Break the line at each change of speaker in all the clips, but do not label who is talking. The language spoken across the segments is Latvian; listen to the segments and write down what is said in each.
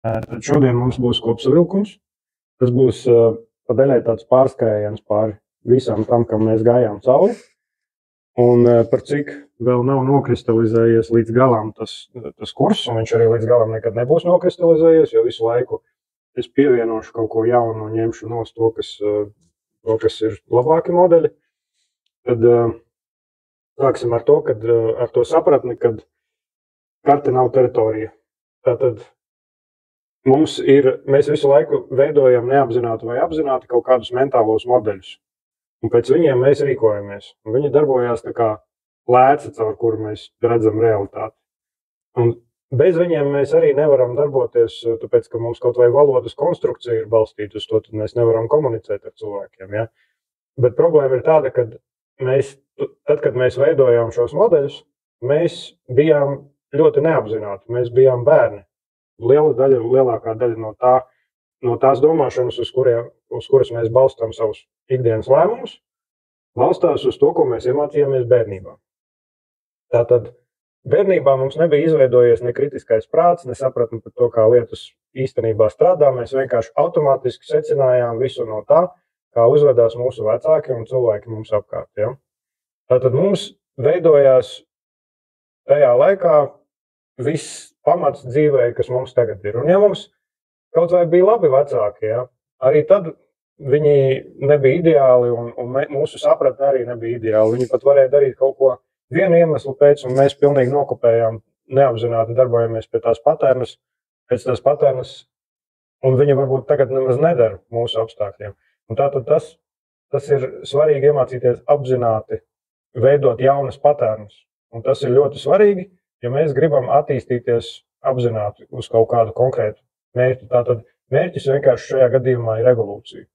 Tad šodien mums būs kopsavilkums. Tas būs pa daļai tāds pārskrējiens pāri visam tam, kam mēs gājām cauri. Un par cik vēl nav nokristalizējies līdz galam tas kurs, un viņš arī līdz galam nekad nebūs nokristalizējies, jo visu laiku es pievienošu kaut ko jaunu un ņemšu nost to, kas ir labāki modeļi. Tad sāksim ar to, ar to sapratni, kad karte nav teritorija. Tātad mēs visu laiku veidojam neapzināti vai apzināti kaut kādus mentālos modeļus. Un pēc viņiem mēs rīkojamies. Un viņi darbojās tā kā lēca, caur kuru mēs redzam realitāti. Un bez viņiem mēs arī nevaram darboties, tāpēc, ka mums kaut vai valodas konstrukcija ir balstīta uz to, tad mēs nevaram komunicēt ar cilvēkiem. Ja? Bet problēma ir tāda, ka tad, kad mēs veidojām šos modeļus, mēs bijām ļoti neapzināti. Mēs bijām bērni. Lielākā daļa no tās domāšanas, uz kuras mēs balstām savus ikdienas lēmumus, balstās uz to, ko mēs iemācījāmies bērnībā. Tātad bērnībā mums nebija izveidojies ne kritiskais prāts, ne sapratni par to, kā lietas īstenībā strādā. Mēs vienkārši automātiski secinājām visu no tā, kā uzvedās mūsu vecāki un cilvēki mums apkārt. Ja? Tātad mums veidojās tajā laikā viss pamats dzīvē, kas mums tagad ir. Un ja mums kaut vai bija labi vecāki, ja, arī tad viņi nebija ideāli un mūsu sapratne arī nebija ideāli. Viņi pat varēja darīt kaut ko vienu iemeslu pēc, un mēs pilnīgi nokopējām, neapzināti darbojamies pēc tās patērnas, un viņi varbūt tagad nemaz nedara mūsu apstākļiem. Un tātad tas ir svarīgi iemācīties apzināti veidot jaunas patērnas. Un tas ir ļoti svarīgi, ja mēs gribam attīstīties apzināti uz kaut kādu konkrētu mērķi. Tātad mērķis vienkārši šajā gadījumā ir evolūcija.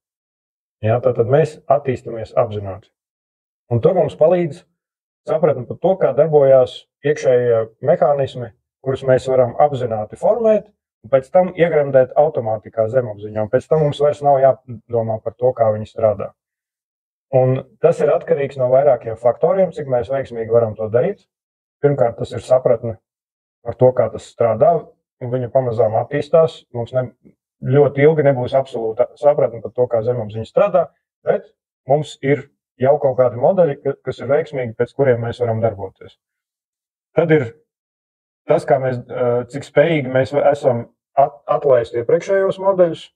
Ja, tātad mēs attīstamies apzināti. Un tur mums palīdz sapratni par to, kā darbojās iekšējie mehānismi, kurus mēs varam apzināti formēt, un pēc tam iegremdēt automātikā zemapziņā. Un pēc tam mums vairs nav jādomā par to, kā viņi strādā. Un tas ir atkarīgs no vairākiem faktoriem, cik mēs veiksmīgi varam to darīt. Pirmkārt, tas ir sapratne par to, kā tas strādā, un viņa pamazām attīstās. Mums ļoti ilgi nebūs absolūta sapratne par to, kā zemapziņa strādā, bet mums ir jau kaut kādi modeļi, kas ir veiksmīgi, pēc kuriem mēs varam darboties. Tad ir tas, cik spējīgi mēs esam atlaist iepriekšējos modeļus,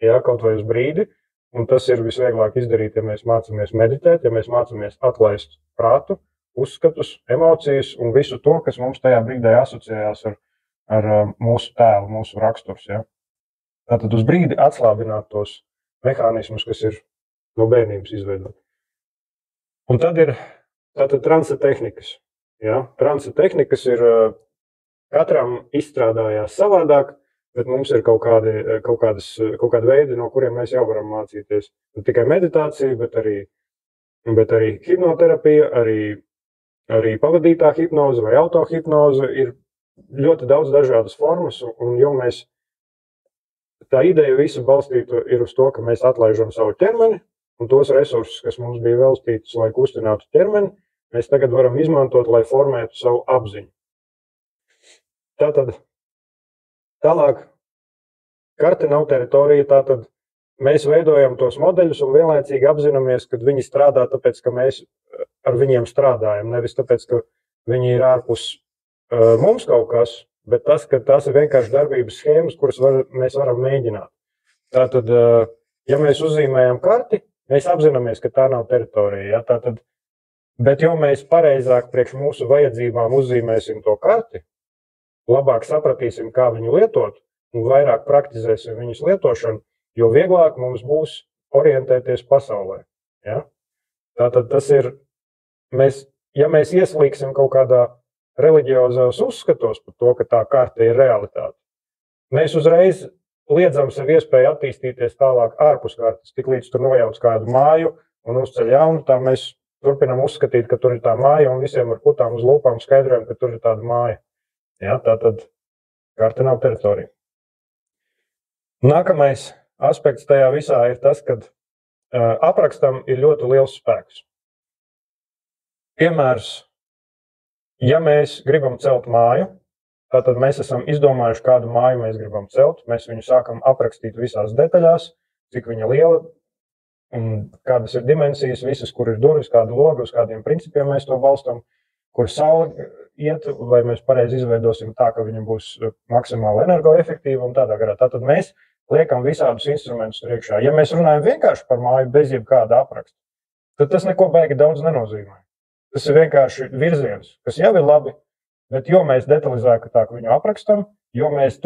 ja, kaut vai uz brīdi, un tas ir visvieglāk izdarīt, ja mēs mācāmies meditēt, ja mēs mācāmies atlaist prātu, uzskatus, emocijas un visu to, kas mums tajā brīdī asociējās ar mūsu tēlu, mūsu raksturs. Ja? Tātad uz brīdi atslābināt tos mehānismus, kas ir no bērnības izveidoti. Un tad ir transa tehnikas. Ja? Transa tehnikas ir katram izstrādājās savādāk, bet mums ir kaut kādi veidi, no kuriem mēs jau varam mācīties. Ne tikai meditācija, bet arī hipnoterapija, arī pavadītā hipnoze vai autohipnoze ir ļoti daudz dažādas formas, un jo tā ideja visu balstītu ir uz to, ka mēs atlaižam savu ķermeni, un tos resursus, kas mums bija veltītus, lai kustinātu ķermeni, mēs tagad varam izmantot, lai formētu savu apziņu. Tātad tālāk, karte nav teritorija, tātad mēs veidojam tos modeļus un vienlaicīgi apzināmies, ka viņi strādā tāpēc, ka mēs ar viņiem strādājam, nevis tāpēc, ka viņi ir ārpus mums kaut kas, bet ka tās ir vienkārši darbības schēmas, kuras mēs varam mēģināt. Tātad, ja mēs uzzīmējam karti, mēs apzināmies, ka tā nav teritorija. Ja? Tātad, bet jo mēs pareizāk priekš mūsu vajadzībām uzzīmēsim to karti, labāk sapratīsim, kā viņu lietot un vairāk praktizēsim viņas lietošanu, jo vieglāk mums būs orientēties pasaulē. Ja? Tātad tas ir, ja mēs ieslīgsim kaut kādā reliģiozās uzskatos par to, ka tā karte ir realitāte, mēs uzreiz liedzam sev iespēju attīstīties tālāk ārpus kartes, tik līdz tur nojauc kādu māju un uzceļ jaunu, tā mēs turpinam uzskatīt, ka tur ir tā māja un visiem ar putām uz lūpām skaidrojam, ka tur ir tāda māja. Ja? Tātad karte nav teritorija. Nākamais aspekts tajā visā ir tas, ka aprakstam ir ļoti liels spēks. Piemērs, ja mēs gribam celt māju, Tātad mēs esam izdomājuši, kādu māju mēs gribam celt. Mēs viņu sākam aprakstīt visās detaļās, cik viņa liela un kādas ir dimensijas, visas, kur ir durvis, kādu logu, uz kādiem principiem mēs to balstam, kur saule iet, vai mēs pareizi izveidosim tā, ka viņa būs maksimāli energoefektīva un tādā garā. Tātad mēs liekam visādus instrumentus priekšā. Ja mēs runājam vienkārši par māju bez jebkāda apraksta, tad tas neko baigi daudz nenozīmē. Tas ir vienkārši virziens, kas jau ir labi, bet jo mēs detalizētāk viņu aprakstam, jo mēs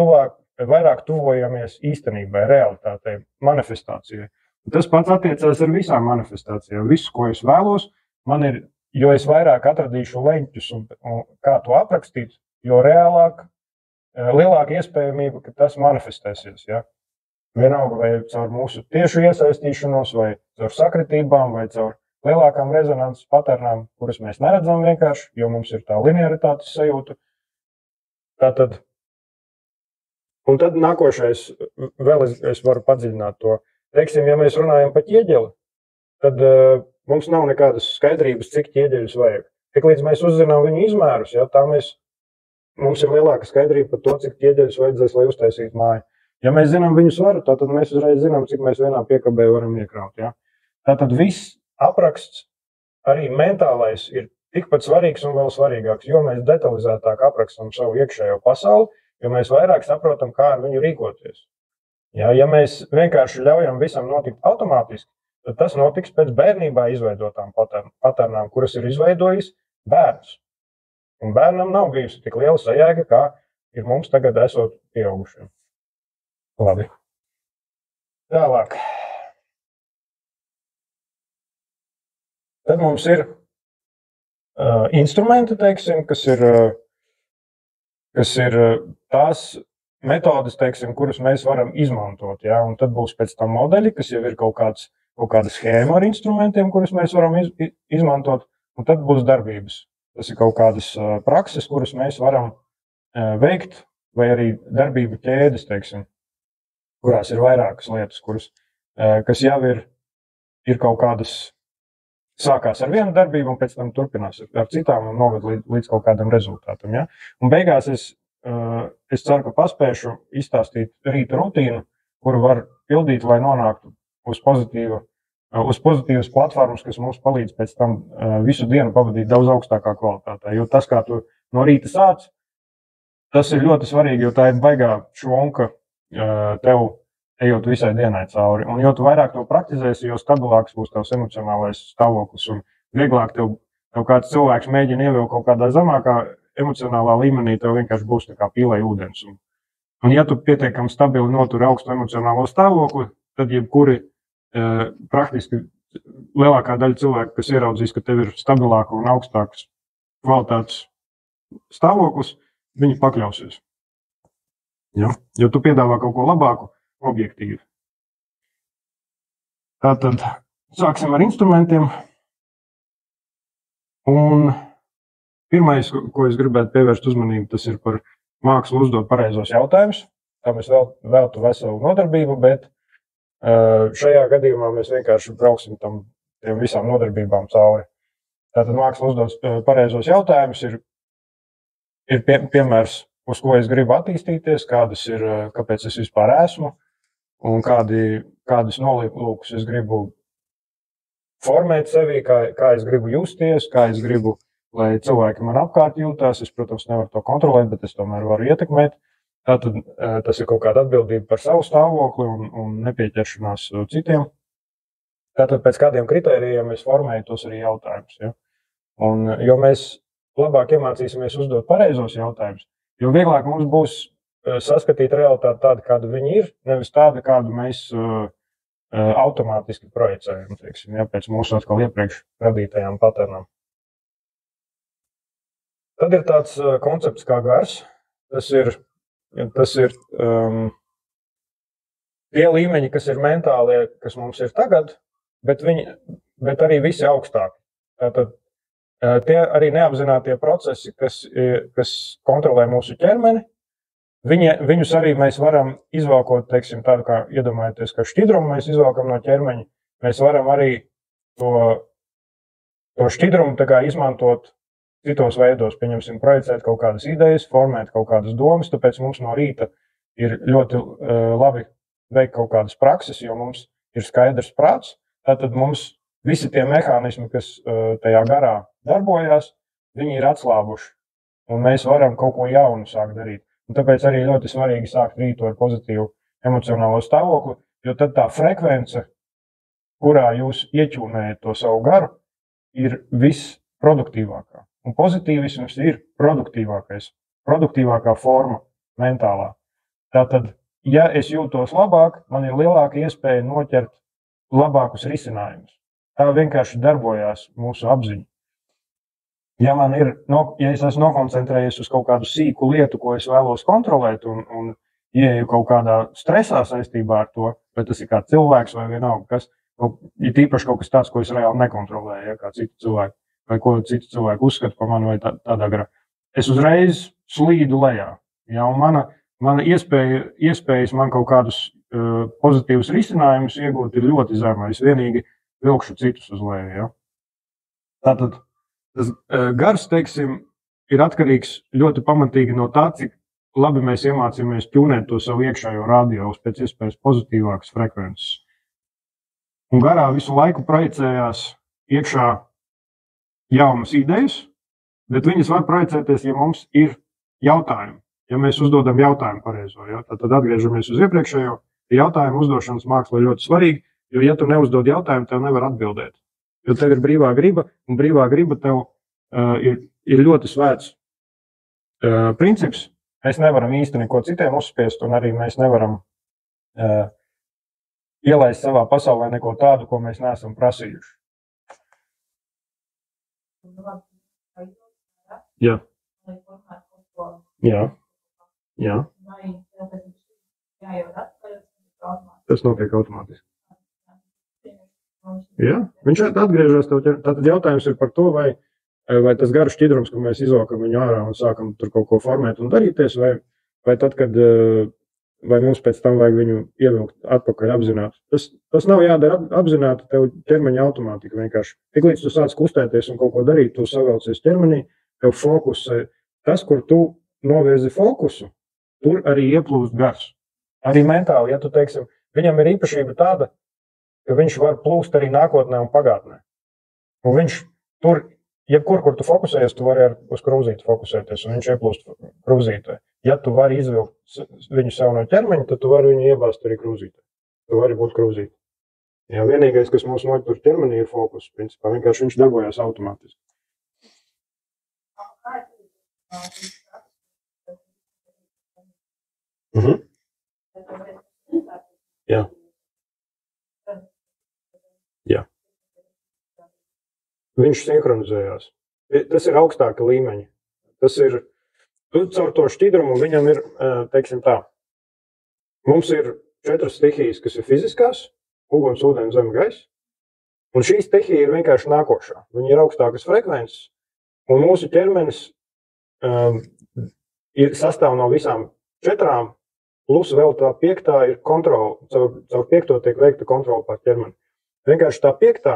vairāk tuvojamies īstenībai, realitātei, manifestācijai. Tas pats attiecās ar visām manifestācijām. Visu, ko es vēlos, jo es vairāk atradīšu leņķus un kā to aprakstīt, jo lielāka iespējamība, ka tas manifestēsies. Ja? Vienalga vai caur mūsu tiešu iesaistīšanos, vai caur sakritībām, vai caur lielākām rezonances paternām, kuras mēs neredzam vienkārši, jo mums ir tā linearitātes sajūta. Tātad, un tad nākošais, vēl es varu padziļināt to. Teiksim, ja mēs runājam par ķieģeli, tad mums nav nekādas skaidrības, cik ķieģeļus vajag. Tik līdz mēs uzzinām viņu izmērus, ja, mums ir lielāka skaidrība par to, cik ķieģeļus vajadzēs, lai uztaisītu māju. Ja mēs zinām viņu svaru, tad mēs uzreiz zinām, cik mēs vienā piekabē varam iekraut. Ja. Tātad viss apraksts, arī mentālais, ir tikpat svarīgs un vēl svarīgāks, jo mēs detalizētāk aprakstam savu iekšējo pasauli, jo mēs vairāk saprotam, kā ar viņu rīkoties. Ja mēs vienkārši ļaujam visam notikt automātiski, tad tas notiks pēc bērnībā izveidotām paternām, kuras ir izveidojis bērns. Un bērnam nav bijusi tik liela sajēga, kā ir mums tagad esot pieaugušiem. Labi. Tālāk. Tad mums ir instrumenti, teiksim, kas ir tās metodes, teiksim, kuras mēs varam izmantot. Ja? Un tad būs pēc tam modeļi, kas jau ir kaut kāda schēma ar instrumentiem, kurus mēs varam izmantot, un tad būs darbības. Tas ir kaut kādas prakses, kuras mēs varam veikt, vai arī darbību ķēdes, teiksim, kurās ir vairākas lietas, kas jau ir kaut kādas, sākās ar vienu darbību, un pēc tam turpinās ar citām un noved līdz kaut kādam rezultātam. Ja? Un beigās es ceru, ka paspēšu izstāstīt rīta rutīnu, kuru var pildīt, lai nonāktu uz pozitīvas platformas, kas mums palīdz pēc tam visu dienu pavadīt daudz augstākā kvalitātē. Jo tas, kā tu no rīta sāc, tas ir ļoti svarīgi, jo tā ir baigā šonka tev ejot visai dienai cauri. Un jo tu vairāk to praktizēsi, jo stabilāks būs tavs emocionālais stāvoklis un vieglāk tev kāds cilvēks mēģina ievilkt kaut kādā zemākā emocionālā līmenī, tev vienkārši būs tā kā pīlē ūdens. Un ja tu pietiekami stabili noturi augstu emocionālo stāvokli, tad jebkuri praktiski lielākā daļa cilvēku, kas ieraudzīs, ka tev ir stabilāka un augstāks kvalitātes stāvoklis, viņi pakļausies. Ja? Jo tu piedāvā kaut ko labāku, objektīvi. Tātad sāksim ar instrumentiem. Un pirmais, ko es gribētu pievērst uzmanību, tas ir par mākslu uzdot pareizos jautājumus. Tam es veltu veselu nodarbību, bet šajā gadījumā mēs vienkārši brauksim tiem visām nodarbībām cauri. Tātad māksla uzdot pareizos jautājumus ir piemērs, uz ko es gribu attīstīties, kāpēc es vispār esmu un kādus nolūkus es gribu formēt sevī, kā es gribu justies, kā es gribu, lai cilvēki man apkārt jūtās. Es, protams, nevaru to kontrolēt, bet es tomēr varu ietekmēt. Tātad tas ir kaut kāda atbildība par savu stāvokli un nepieķeršanās citiem. Tātad pēc kādiem kritērijiem es formēju tos arī jautājumus. Ja? Un, jo mēs labāk iemācīsimies uzdot pareizos jautājumus, jo vieglāk mums būs saskatīt realitāti tādu, kāda viņi ir, nevis tādu, kādu mēs automātiski projicējam, teiksim, ja, pēc mūsu atkal iepriekš radītajām paternām. Tad ir tāds koncepts kā gars. Tas ir tie līmeņi, kas ir mentālie, kas mums ir tagad, bet arī visi augstāki. Tātad tie arī neapzinātie procesi, kas kontrolē mūsu ķermeni, viņus arī mēs varam izvalkot, teiksim, tādu kā iedomājieties, ka šķidrumu mēs izvalkam no ķermeņa. Mēs varam arī to šķidrumu tā kā izmantot citos veidos, pieņemsim, projicēt kaut kādas idejas, formēt kaut kādas domas, tāpēc mums no rīta ir ļoti labi veikt kaut kādas prakses, jo mums ir skaidrs prāts, tātad mums visi tie mehānismi, kas tajā garā darbojās, viņi ir atslābuši, un mēs varam kaut ko jaunu sākt darīt. Un tāpēc arī ļoti svarīgi sākt rītu ar pozitīvu emocionālo stāvokli, jo tad tā frekvence, kurā jūs ieķūnējat to savu garu, ir visproduktīvākā. Un pozitīvisms ir produktīvākā forma mentālā. Tātad, ja es jūtos labāk, man ir lielāka iespēja noķert labākus risinājumus. Tā vienkārši darbojās mūsu apziņa. Ja es esmu nokoncentrējies uz kaut kādu sīku lietu, ko es vēlos kontrolēt un ieeju kaut kādā stresā saistībā ar to, vai tas ir kā cilvēks vai vienalga, kas ir tīpaši kaut kas tāds, ko es reāli nekontrolēju, ja, kā citu cilvēku, vai ko citu cilvēku uzskata par mani vai tādā garā. Es uzreiz slīdu lejā, ja, un mana iespējas man kaut kādus pozitīvus risinājumus iegūt ir ļoti zema. Es vienīgi vilkšu citus uz leju. Ja. Tātad tas gars, teiksim, ir atkarīgs ļoti pamatīgi no tā, cik labi mēs iemācījāmies ķūnēt to savu iekšējo radio uz pēc iespējas pozitīvākas frekvences. Un garā visu laiku projicējās iekšā jaunas idejas, bet viņas var projicēties, ja mums ir jautājumi. Ja mēs uzdodam jautājumu pareizo, ja, tad atgriežamies uz iepriekšējo. Jautājumu uzdošanas māksla ļoti svarīga, jo ja tu neuzdod jautājumu, tev nevar atbildēt. Jo tev ir brīvā griba, un brīvā griba tev ir ļoti svēts princips. Mēs nevaram īsti neko citiem uzspiest, un arī mēs nevaram ielaist savā pasaulē neko tādu, ko mēs neesam prasījuši. Jā. Jā. Jā. Tas notiek automātiski. Jā, viņš atgriežas. Tātad jautājums ir par to, vai tas garu šķidrums, ka mēs izvalkam viņu ārā un sākam tur kaut ko formēt un darīties, vai tad, kad vai mums pēc tam vajag viņu ievilkt atpakaļ apzināti. Tas nav jādara apzināti, tev ķermeņa automātika vienkārši. Tiklīdz tu sāc kustēties un kaut ko darīt, tu savelcies ķermenī, tev fokusē. Tas, kur tu novirzi fokusu, tur arī ieplūst gars. Arī mentāli, ja tu teiksim, viņam ir īpašība tāda, ka viņš var plūst arī nākotnē un pagātnē. Un viņš tur, jebkur, kur tu fokusējies, tu vari uz krūzīti fokusēties, un viņš ieplūst krūzītē. Ja tu vari izvilkt viņu sev no ķermeņa, tad tu vari viņu iebāzt arī krūzītē. Tu vari būt krūzītē. Jā, vienīgais, kas mūs noķer ķermenī, ir fokus. Principā vienkārši viņš darbojās automātiski. Jā. Jā. Viņš sinhronizējās. Tas ir augstāka līmeņa. Tas ir, caur to šķidrumu viņam ir, teiksim tā, mums ir 4 stihijas, kas ir fiziskās, uguns, ūdens, zeme, gaisa, un šī stihija ir vienkārši nākošā. Viņa ir augstākas frekvences, un mūsu ķermenis sastāv no visām 4, plus vēl tā 5. ir kontrola, caur 5. tiek veikta kontrola pār ķermeni. Vienkārši tā 5.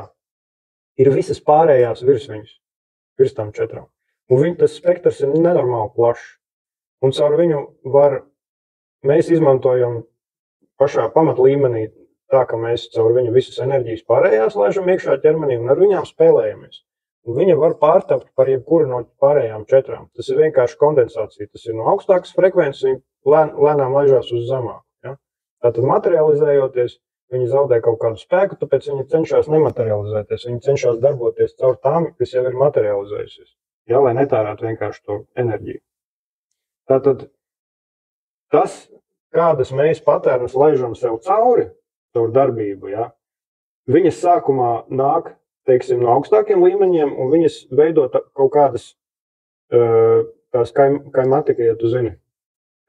ir visas pārējās virsviņas, virs tām 4. Un tas spektrs ir nenormāli plašs. Un caur viņu mēs izmantojam pašā pamatlīmenī tā, ka mēs caur viņu visas enerģijas pārējās laižam iekšā ķermenī un ar viņām spēlējamies. Un viņa var pārtapt par jebkuru no pārējām 4. Tas ir vienkārši kondensācija. Tas ir no augstākas frekvences, viņi lēnām laižās uz zemāku. Ja? Tātad materializējoties, viņi zaudē kaut kādu spēku, tāpēc viņi cenšas nematerializēties. Viņi cenšas darboties caur tām, kas jau ir materializējusies. Ja? Lai netērētu vienkārši to enerģiju. Tātad tas, kādas mēs patērnas laižam sev cauri, caur darbību, ja? Viņas sākumā nāk, teiksim, no augstākiem līmeņiem, un viņas veido kaut kādas tās kaimatika, ja tu zini.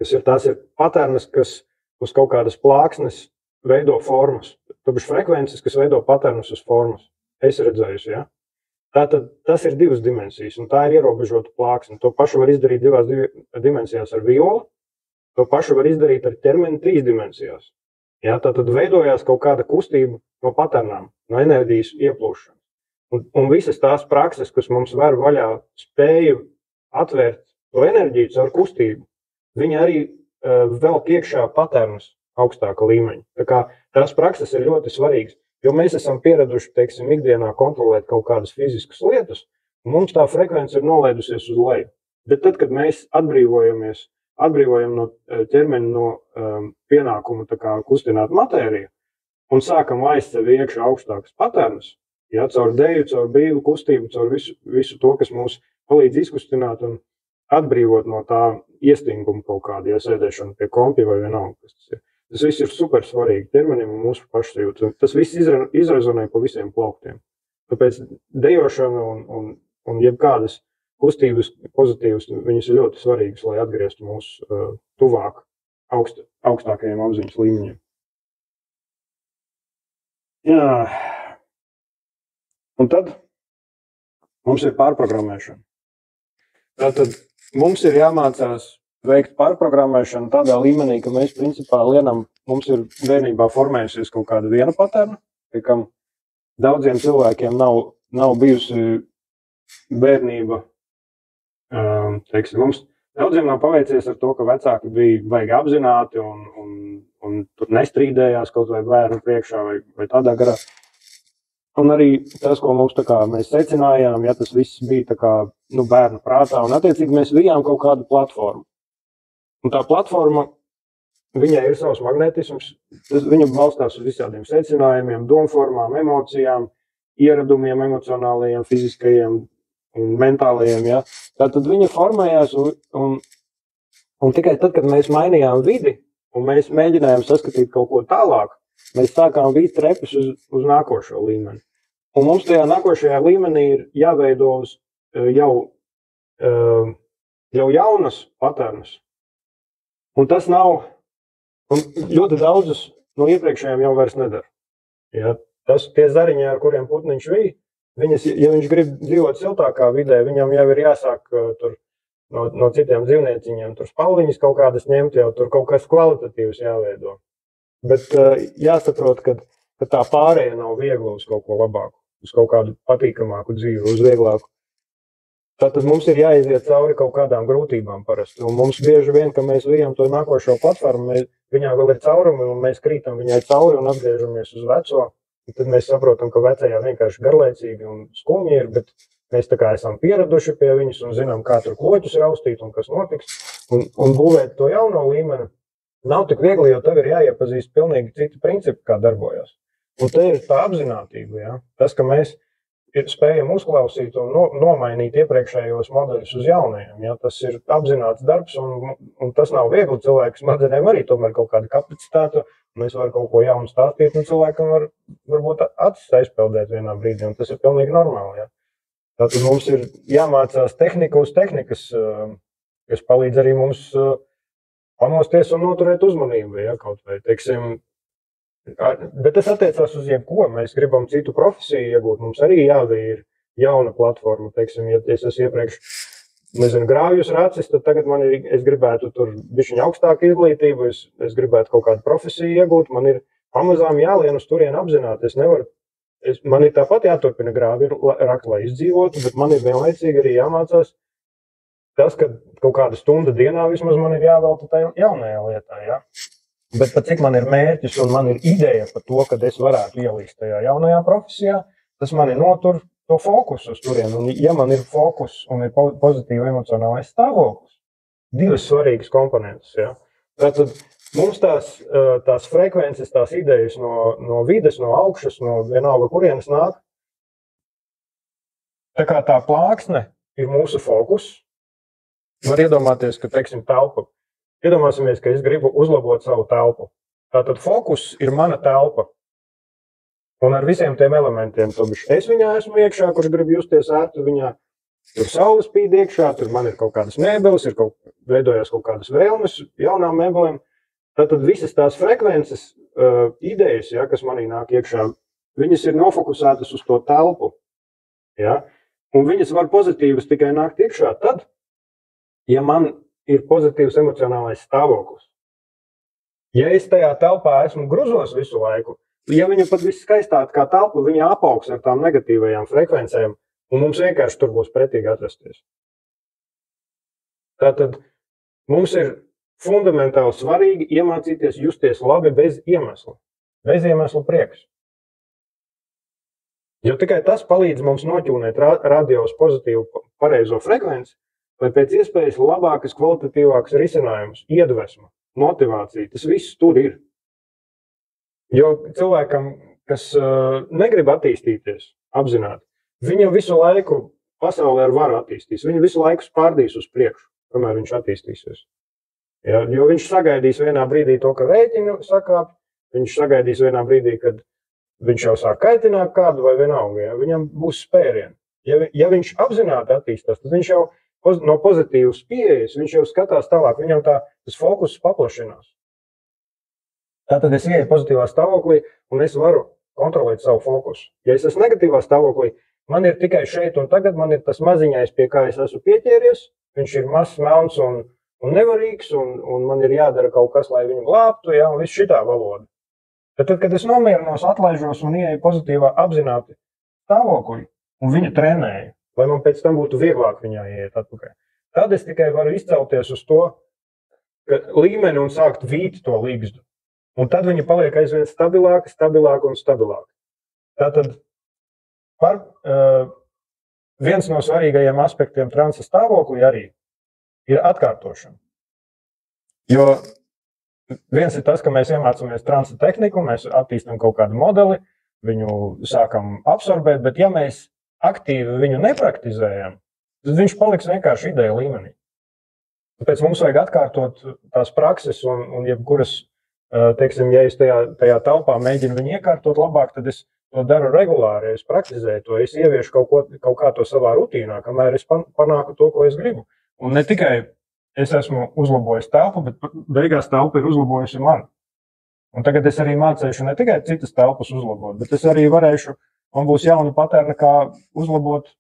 Tās ir patērnas, kas uz kaut kādas plāksnes veido formas. Tāpēc frekvences, kas veido patērnus uz formas. Es redzējusi, ja? Tātad tas ir 2 dimensijas, un tā ir ierobežota plāksne. To pašu var izdarīt 2 dimensijās ar violi, to pašu var izdarīt ar ķermeni 3 dimensijās. Ja? Tātad veidojās kaut kāda kustība no patērnām, no enerģijas ieplūšanas. Un visas tās prakses, kas mums ver vaļā spēju atvērt to enerģiju caur kustību, viņi arī velk iekšā patērnus augstāka līmeņa. Tā kā tās prakses ir ļoti svarīgas, jo mēs esam pieraduši, teiksim, ikdienā kontrolēt kaut kādas fiziskas lietas, un mums tā frekvence ir nolaidusies uz leju. Bet tad, kad mēs atbrīvojam no ķermeņa no pienākuma tā kā kustināt matēriju un sākam laist sev iekšā augstākas patērnus, ja, caur deju, caur brīvu kustību, caur visu to, kas mūs palīdz izkustināt un atbrīvot no tā iestinguma kaut kāda, ja sēdēšana pie kompja vai vienalga, kas tas ir. Tas viss ir super svarīgi ķermenim un mūsu pašsajūtu. Tas viss izrezonē pa visiem plauktiem. Tāpēc dejošana un jebkādas kustības pozitīvas, viņas ir ļoti svarīgas, lai atgrieztu mūs tuvāk augstākajiem apziņas līmeņiem. Jā. Un tad mums ir pārprogrammēšana. Tātad mums ir jāmācās veikt pārprogrammēšanu tādā līmenī, ka mēs principā mums ir bērnībā formējusies kaut kāda viena paterna, pie kam daudziem cilvēkiem nav bijusi bērnība. Teiksim, mums daudziem nav paveicies ar to, ka vecāki bija vajag apzināti un tur nestrīdējās kaut vai bērnu priekšā vai tādā garā. Un arī tas, ko mums mēs secinājām, ja tas viss bija bērnu prātā, un attiecīgi mēs vijām kaut kādu platformu. Un tā platforma, viņai ir savs magnetisms, viņa balstās uz visādiem secinājumiem, domformām, emocijām, ieradumiem emocionālajiem, fiziskajiem un mentālajiem. Ja. Tātad viņa formējās un tikai tad, kad mēs mainījām vidi un mēs mēģinājām saskatīt kaut ko tālāk, mēs sākām vīt trepus uz nākošo līmeni. Un mums tajā nākošajā līmenī ir jāveido jau jaunas patērnas. Un tas nav, un ļoti daudzus no iepriekšējiem jau vairs nedara. Ja, tie zariņi, ar kuriem putniņš vīja, ja viņš grib dzīvot siltākā vidē, viņam jau ir jāsāk tur no citiem dzīvnieciņiem, tur spalviņas kaut kādas ņemt, jau tur kaut kas kvalitatīvs jāveido. Bet jāsaprot, ka tā pārēja nav viegla uz kaut ko labāku, uz kaut kādu patīkamāku dzīvi, uz vieglāku. Tātad mums ir jāiziet cauri kaut kādām grūtībām parasti. Un mums bieži vien, ka mēs vijam to nākošo platformu, viņā vēl ir caurumi un mēs krītam viņai cauri un atgriežamies uz veco. Un tad mēs saprotam, ka vecajā vienkārši garlaicīgi un skumji ir, bet mēs tā kā esam pieraduši pie viņas un zinām, kā tur kloķus raustīt un kas notiks. Un būvēt to jauno līmeni nav tik viegli, jo tev ir jāiepazīst pilnīgi citi principi, kā darbojas. Un te ir tā apzinātība, ja? Tas, ka mēs spējam uzklausīt un nomainīt iepriekšējos modeļus uz jaunajiem. Ja? Tas ir apzināts darbs un tas nav viegli. Cilvēku smadzenēm arī tomēr kaut kāda kapacitāte. Mēs varam kaut ko jaunu stāstīt un cilvēkam varbūt acis aizpeldēt vienā brīdī. Un tas ir pilnīgi normāli. Ja? Tātad mums ir jāmācās tehnika uz tehnikas, kas palīdz arī mums pamosties un noturēt uzmanību. Ja? Kaut vai, teiksim, bet tas attiecās uz jebko. Mēs gribam citu profesiju iegūt. Mums arī jāvīr jauna platforma. Teiksim, ja es esmu iepriekš, grāvjus racis, tad tagad es gribētu tur bišķiņ augstāku izglītību, es gribētu kaut kādu profesiju iegūt. Man ir pamazām jālien uz turienu apzināti. Man ir tāpat jāturpina grāvi rakt, lai izdzīvotu, bet man ir vienlaicīgi arī jāmācās tas, ka kaut kāda stunda dienā vismaz man ir jāvelta tajā jaunajā lietā. Ja? Bet pat cik man ir mērķis un man ir ideja par to, ka es varētu ielīst tajā jaunajā profesijā, tas mani notur to fokusu uz turienu. Un ja man ir fokus un ir pozitīva emocionālais stāvoklis, divas svarīgas komponentes. Ja? Tātad mums tās frekvences, tās idejas no vides, no augšas, no vienalga kurienes nāk, tā kā tā plāksne ir mūsu fokus. Var iedomāties, ka, teiksim, telpa. Iedomāsimies, ka es gribu uzlabot savu telpu. Tātad fokus ir mana telpa. Un ar visiem tiem elementiem, es viņā esmu iekšā, kurš grib justies ērti viņā. Tur saule spīd iekšā, tur man ir kaut kādas mēbeles, veidojās kaut kādas vēlmes jaunām mēbelēm. Tātad visas tās frekvences, idejas, ja, kas manī nāk iekšā, viņas ir nofokusētas uz to telpu. Ja? Un viņas var pozitīvas tikai nākt iekšā tad, ja man ir pozitīvs emocionālais stāvoklis. Ja es tajā telpā esmu gruzos visu laiku, ja viņa pat viskaistāka kā telpa, viņa apaugs ar tām negatīvajām frekvencēm, un mums vienkārši tur būs pretīgi atrasties. Tātad mums ir fundamentāli svarīgi iemācīties justies labi bez iemesla. Bez iemesla prieks. Jo tikai tas palīdz mums noķūnēt radio uz pozitīvu pareizo frekvenci, lai pēc iespējas labākas, kvalitatīvākas risinājumus, iedvesma, motivācija, tas viss tur ir. Jo cilvēkam, kas negrib attīstīties apzināti, viņam visu laiku pasaulē ar varu attīstīs. Viņu visu laiku spārdīs uz priekšu, kamēr viņš attīstīsies. Ja, jo viņš sagaidīs vienā brīdī to, ka rēķinu sakāp, viņš sagaidīs vienā brīdī, kad viņš jau sāk kaitināt kādu vai vienalga. Ja, viņam būs spērieni. Ja viņš apzināti attīstās, tad viņš jau no pozitīvas pieejas, viņš jau skatās tālāk, viņam tas fokus paplašinās. Tātad es ieeju pozitīvā stāvoklī un es varu kontrolēt savu fokusu. Ja es esmu negatīvā stāvoklī, man ir tikai šeit un tagad, man ir tas maziņais, pie kā es esmu pieķēries, viņš ir mazs, melns un nevarīgs, un man ir jādara kaut kas, lai viņu glābtu, ja, un viss šitā valoda. Tad, kad es nomierinos, atlaižos un ieeju pozitīvā apzināti stāvoklī un viņu trenēju, lai man pēc tam būtu vieglāk viņā ieiet atpakaļ, tad es tikai varu izcelties uz to līmeni un sākt vīt to līgzdu. Un tad viņa paliek aizvien stabilāka un stabilāka. Tātad viens no svarīgajiem aspektiem transa stāvoklī arī ir atkārtošana. Jo viens ir tas, ka mēs iemācāmies transa tehniku, mēs attīstam kaut kādu modeli, viņu sākam absorbēt, bet ja mēs aktīvi viņu nepraktizējam, tad viņš paliks vienkārši ideja līmenī. Tāpēc mums vajag atkārtot tās prakses un jebkuras, teiksim, ja es tajā telpā mēģinu viņu iekārtot labāk, tad es to daru regulāri, es praktizēju to, es ieviešu kaut kā to savā rutīnā, kamēr es panāku to, ko es gribu. Un ne tikai es esmu uzlabojis telpu, bet beigās telpa ir uzlabojusi mani. Un tagad es arī mācīšu ne tikai citas telpas uzlabot, bet es arī varēšu, man būs jauna patērna, kā uzlabot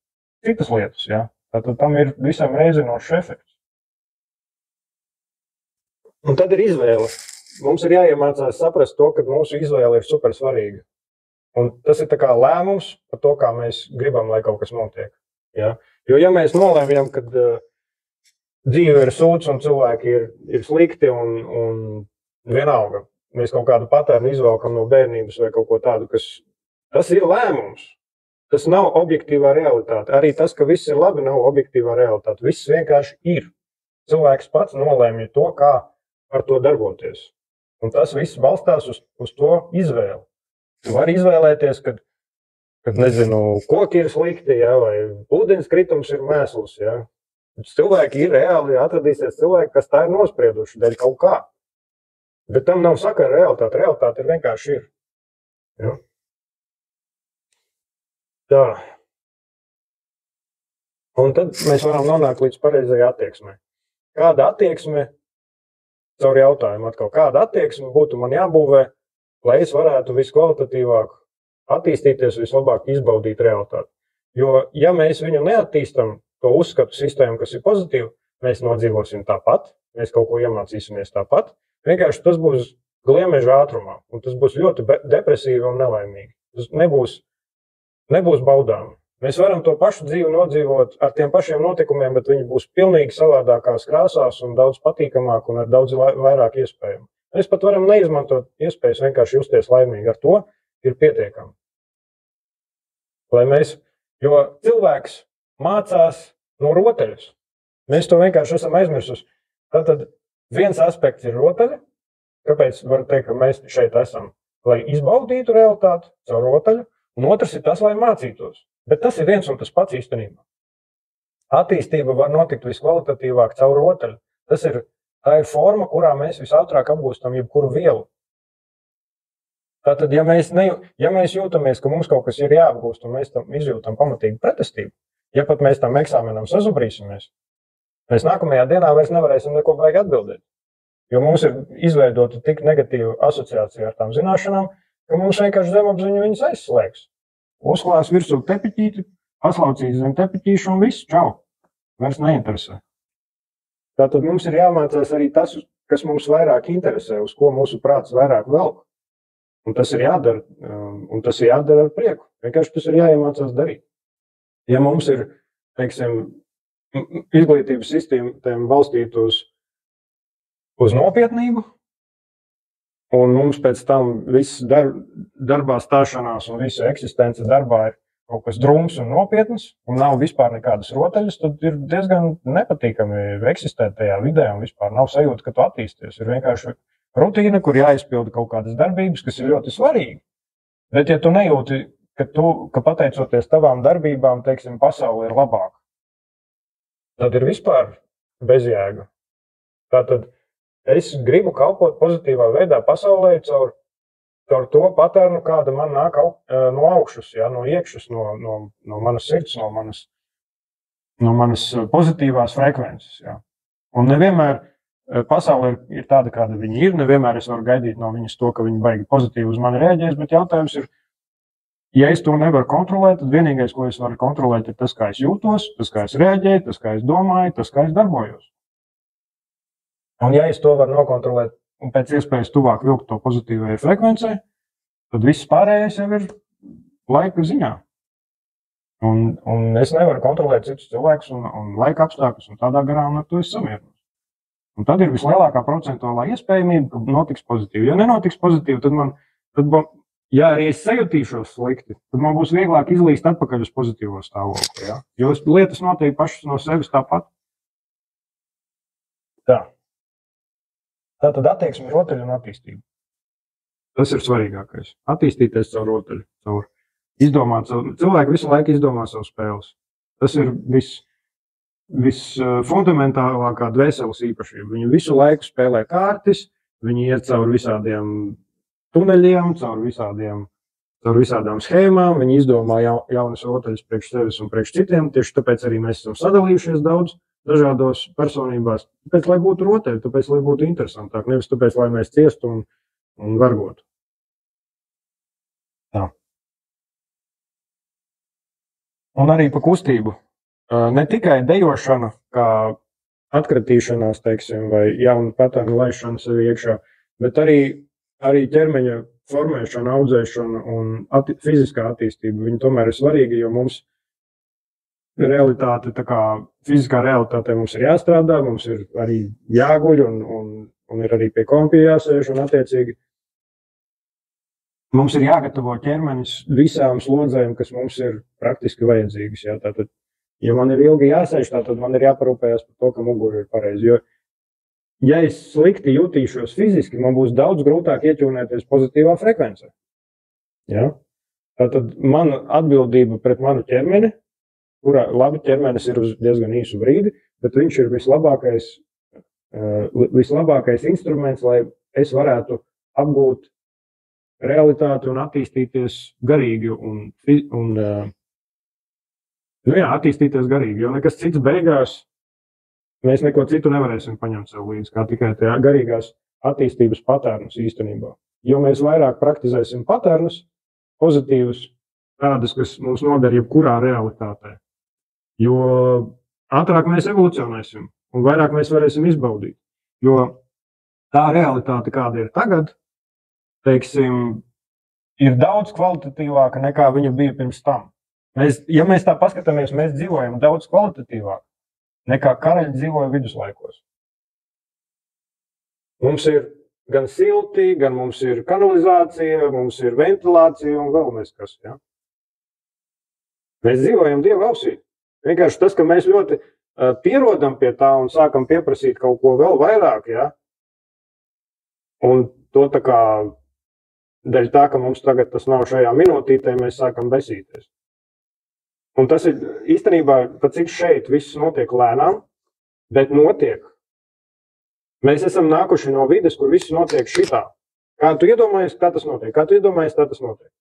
citas lietas. Ja? Tātad tam ir visam reizinošs efekts. Un tad ir izvēle. Mums ir jāiemācās saprast to, ka mūsu izvēle ir super svarīga. Un tas ir tā kā lēmums par to, kā mēs gribam, lai kaut kas notiek. Ja? Jo ja mēs nolēmjam, ka dzīve ir sūds un cilvēki ir slikti un vienalga, mēs kaut kādu patērnu izvelkam no bērnības vai kaut ko tādu, tas ir lēmums. Tas nav objektīvā realitāte. Arī tas, ka viss ir labi, nav objektīvā realitāte. Viss vienkārši ir. Cilvēks pats nolēmja to, kā ar to darboties. Un tas viss balstās uz to izvēli. Tu vari izvēlēties, kad nezinu, koki ir slikti, ja, vai ūdens kritums ir mēsls. Ja. Cilvēki ir reāli, atradīsies cilvēki, kas tā ir nosprieduši dēļ kaut kā. Bet tam nav sakara realitāte. Realitāte ir vienkārši ir. Ja. Tā. Un tad mēs varam nonākt līdz pareizajai attieksmei. Kāda attieksme? Caur jautājumu atkal, kāda attieksme būtu man jābūvē, lai es varētu viskvalitatīvāk attīstīties, vislabāk izbaudīt realitāti. Jo, ja mēs viņu neattīstam, to uzskatu sistēmu, kas ir pozitīva, mēs nodzīvosim tāpat, mēs kaut ko iemācīsimies tāpat, vienkārši tas būs gliemeža ātrumā, un tas būs ļoti depresīvi un nelaimīgi. Tas nebūs baudāmi. Mēs varam to pašu dzīvi nodzīvot ar tiem pašiem notikumiem, bet viņi būs pilnīgi savādākās krāsās un daudz patīkamāk un ar daudz vairāk iespējumu. Mēs pat varam neizmantot iespējas vienkārši justies laimīgi. Ar to ir pietiekami. Jo cilvēks mācās no rotaļas. Mēs to vienkārši esam aizmirsusi. Tātad viens aspekts ir rotaļa. Kāpēc var teikt, ka mēs šeit esam? Lai izbaudītu realitāti caur rotaļu, un otrs ir tas, lai mācītos. Bet tas ir viens un tas pats īstenībā. Attīstība var notikt viskvalitatīvāk caur rotaļu. Tā ir forma, kurā mēs visātrāk apgūstam jebkuru vielu. Tātad, ja mēs jūtamies, ka mums kaut kas ir jāapgūst un mēs tam izjūtam pamatīgu pretestību, ja pat mēs tam eksāmenam sazubrīsimies, mēs nākamajā dienā vairs nevarēsim neko baigi atbildēt. Jo mums ir izveidota tik negatīva asociācija ar tām zināšanām, ka mums vienkārši zemapziņa viņas aizslēgs. Uzklās virsū tepiķīti, paslaucīs zem tepiķīšu un viss, čau, vairs neinteresē. Tātad mums ir jāmācās arī tas, kas mums vairāk interesē, uz ko mūsu prāts vairāk velk. Un tas ir jādara, un tas ir jādara ar prieku. Vienkārši tas ir jāiemācās darīt. Ja mums ir, teiksim, izglītības sistēma balstīta uz nopietnību, un mums pēc tam viss darbā stāšanās un visa eksistence darbā ir kaut kas drūms un nopietns, un nav vispār nekādas rotaļas, tad ir diezgan nepatīkami eksistēt tajā vidē, un vispār nav sajūta, ka tu attīsties. Ir vienkārši rutīna, kur jāizpilda kaut kādas darbības, kas ir ļoti svarīgi. Bet ja tu nejūti, ka pateicoties tavām darbībām, teiksim, pasaule ir labāka, tad ir vispār bezjēga. Tātad es gribu kalpot pozitīvā veidā pasaulē caur to patērnu, kāda man nāk no augšas, ja, no iekšas, no manas sirds, no manas pozitīvās frekvences. Ja. Un nevienmēr pasaule ir tāda, kāda viņa ir, nevienmēr es varu gaidīt no viņas to, ka viņa baigi pozitīvi uz mani rēģēs, bet jautājums ir, ja es to nevaru kontrolēt, tad vienīgais, ko es varu kontrolēt, ir tas, kā es jūtos, tas, kā es rēģēju, tas, kā es domāju, tas, kā es darbojos. Un ja es to varu nokontrolēt un pēc iespējas tuvāk vilkt to pozitīvajai frekvencei, tad viss pārējais jau ir laika ziņā. Un es nevaru kontrolēt citus cilvēkus un laika apstākļus, un tādā garā un ar to es samierinos. Un tad ir vislielākā procentuālā iespējamība, ka notiks pozitīvi. Ja nenotiks pozitīvi, tad ja arī es sajutīšos slikti, tad man būs vieglāk izlīst atpakaļ uz pozitīvo stāvokli. Ja? Jo lietas notiek pašas no sevis tāpat. Tā. Tātad attieksme ir rotaļu un attīstība. Tas ir svarīgākais. Attīstīties caur rotaļu, cilvēki visu laiku izdomā savu spēles. Tas ir visfundamentālākā dvēseles īpašība. Viņi visu laiku spēlē kārtis, viņi iet caur visādiem tuneļiem, caur visādām schēmām, viņi izdomā jaunas rotaļas priekš sevis un priekš citiem, tieši tāpēc arī mēs esam sadalījušies daudz dažādos personībās, tāpēc, lai būtu rotaļi, tāpēc, lai būtu interesantāk, nevis tāpēc, lai mēs ciestu un vargotu. Tā. Un arī pa kustību. Ne tikai dejošana, kā atkritīšanās, teiksim, vai jaunu patērnu laišana sevi iekšā, bet arī ķermeņa formēšana, audzēšana un fiziskā attīstība. Viņi tomēr ir svarīgi, jo mums realitāte, tā kā fiziskā realitātē mums ir jāstrādā, mums ir arī jāguļ un ir arī pie kompija jāsēž un attiecīgi mums ir jāgatavo ķermenis visām slodzēm, kas mums ir praktiski vajadzīgas. Ja? Tātad, ja man ir ilgi jāsēž, tad man ir jāparūpējas par to, ka mugura ir pareizi. Jo, ja es slikti jutīšos fiziski, man būs daudz grūtāk ieķūnēties pozitīvā frekvencē. Ja? Tātad mana atbildība pret manu ķermeni, kurā labi ķermenis ir uz diezgan īsu brīdi, bet viņš ir vislabākais instruments, lai es varētu apgūt realitāti un attīstīties garīgi attīstīties garīgi, jo nekas cits beigās mēs neko citu nevarēsim paņemt sev līdzi, kā tikai tajā garīgās attīstības patērnus īstenībā. Jo mēs vairāk praktizēsim patērnus, pozitīvus, tādas, kas mums noder jebkurā realitātē. Jo ātrāk mēs evolucionēsim un vairāk mēs varēsim izbaudīt. Jo tā realitāte, kāda ir tagad, teiksim, ir daudz kvalitatīvāka nekā viņa bija pirms tam. Ja mēs tā paskatāmies, mēs dzīvojam daudz kvalitatīvāk nekā karaļi dzīvoja viduslaikos. Mums ir gan silti, gan mums ir kanalizācija, mums ir ventilācija un vēl mēs kas. Ja? Mēs dzīvojam Dieva ausī. Vienkārši tas, ka mēs ļoti pierodam pie tā un sākam pieprasīt kaut ko vēl vairāk, ja? Un to tā kā dēļ tā, ka mums tagad tas nav šajā minūtītē, mēs sākam besīties. Un tas ir īstenībā, pat cik šeit viss notiek lēnām, bet notiek. Mēs esam nākuši no vides, kur viss notiek šitā. Kā tu iedomājies, kā tas notiek? Kā tu iedomājies, tā tas notiek?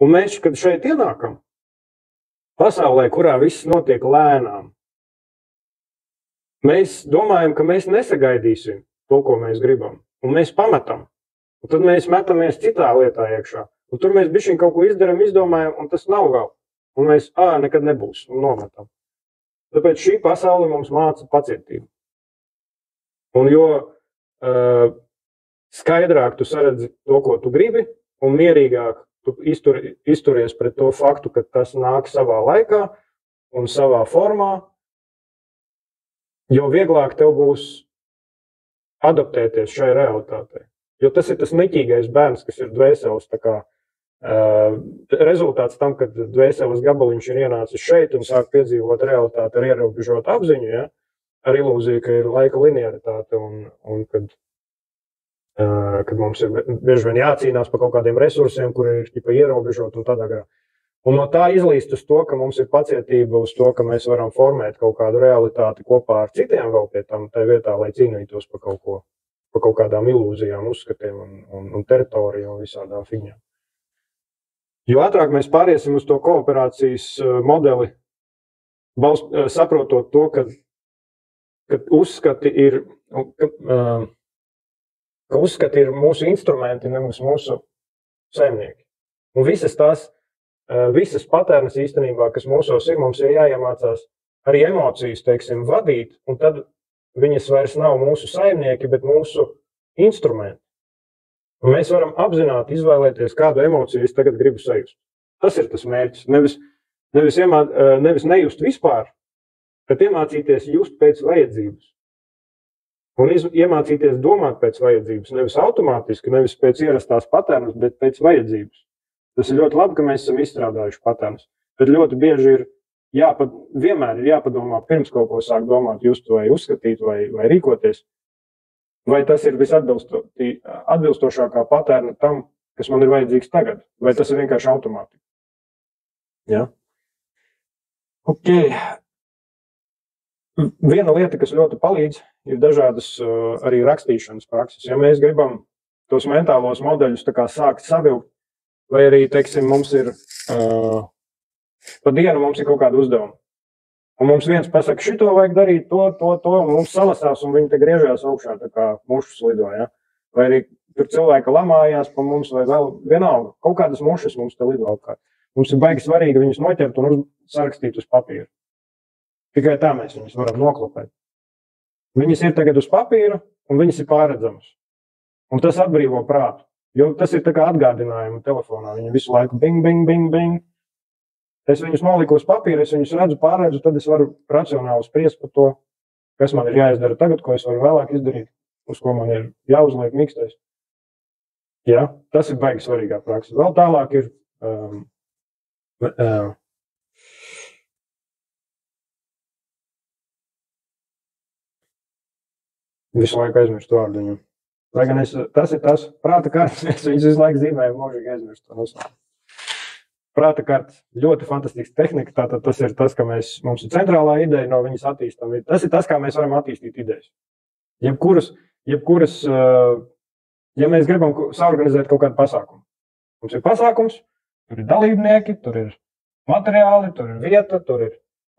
Un mēs, kad šeit ienākam, pasaulē, kurā viss notiek lēnām, mēs domājam, ka mēs nesagaidīsim to, ko mēs gribam. Un mēs pametam. Un tad mēs metamies citā lietā iekšā. Un tur mēs bišķiņ kaut ko izdaram, izdomājam, un tas nav vēl. Un mēs, nekad nebūs, un nometam. Tāpēc šī pasaule mums māca pacietību. Un jo skaidrāk tu saredzi to, ko tu gribi, un mierīgāk tu izturies pret to faktu, ka tas nāk savā laikā un savā formā, jo vieglāk tev būs adaptēties šai realitātei. Jo tas ir tas niķīgais bērns, kas ir dvēseles tā kā rezultāts tam, kad dvēseles gabaliņš ir ienācis šeit un sāk piedzīvot realitāti ar ierobežotu apziņu, ja? Ar ilūziju, ka ir laika linearitāte un kad mums ir bieži vien jācīnās par kaut kādiem resursiem, kuri ir ierobežoti un tādā garā. Un no tā izlīst uz to, ka mums ir pacietība uz to, ka mēs varam formēt kaut kādu realitāti kopā ar citiem vēl pie tam, tai vietā, lai cīnītos par kaut ko, par kaut kādām ilūzijām, uzskatiem un teritoriju un visādām fiņām. Jo ātrāk mēs pāriesim uz to kooperācijas modeli, saprotot to, ka uzskati ir mūsu instrumenti, nevis mūsu saimnieki. Un visas patērnas īstenībā, kas mūsos ir, mums ir jāiemācās arī emocijas, teiksim, vadīt, un tad viņas vairs nav mūsu saimnieki, bet mūsu instrumenti. Un mēs varam apzināti izvēlēties, kādu emociju es tagad gribu sajust. Tas ir tas mērķis. Nevis nejust vispār, bet iemācīties just pēc vajadzības. Un iemācīties domāt pēc vajadzības. Nevis automātiski, nevis pēc ierastās patērnas, bet pēc vajadzības. Tas ir ļoti labi, ka mēs esam izstrādājuši patērnas. Bet ļoti bieži vienmēr ir jāpadomā, pirms kaut ko sāk domāt, just vai uzskatīt vai rīkoties. Vai tas ir visatbilstošākā patērna tam, kas man ir vajadzīgs tagad? Vai tas ir vienkārši automātika? Ja? Ok. Viena lieta, kas ļoti palīdz, ir dažādas arī rakstīšanas prakses. Ja mēs gribam tos mentālos modeļus tā kā sākt savilkt, vai arī, teiksim, mums ir pa dienu mums ir kaut kāda uzdevuma. Un mums viens pasaka, šito vajag darīt, to, un mums salasās, un viņi te griežās augšā, tā kā mušas lido, ja? Vai arī tur cilvēka lamājās pa mums, vai vēl vienalga, kaut kādas mušas mums te lido apkārt. Mums ir baigi svarīgi viņus noķert un sarakstīt uz papīra. Tikai tā mēs viņus varam noklopēt. Viņas ir tagad uz papīra, un viņas ir pārredzamas. Un tas atbrīvo prātu, jo tas ir tā kā atgādinājumi telefonā. Viņi visu laiku bing, bing, bing, bing. Es viņus noliku uz papīra, es viņus redzu, pārredzu, tad es varu racionāli spriest par to, kas man ir jāizdara tagad, ko es varu vēlāk izdarīt, uz ko man ir jāuzliek mikstais. Ja, tas ir baigi svarīgā praksa. Vēl tālāk ir visu laiku aizmirst vārdu. Lai gan tas ir tas prāta kartes, es viņus visu laiku zīmēju, mūžīgi aizmirst to nosaukt. Prāta kartes ļoti fantastisks tehnika, tātad tas ir tas, ka mums ir centrālā ideja, no viņas attīstam. Tas ir tas, kā mēs varam attīstīt idejas. Jebkuras, ja mēs gribam saorganizēt kaut kādu pasākumu. Mums ir pasākums, tur ir dalībnieki, tur ir materiāli, tur ir vieta,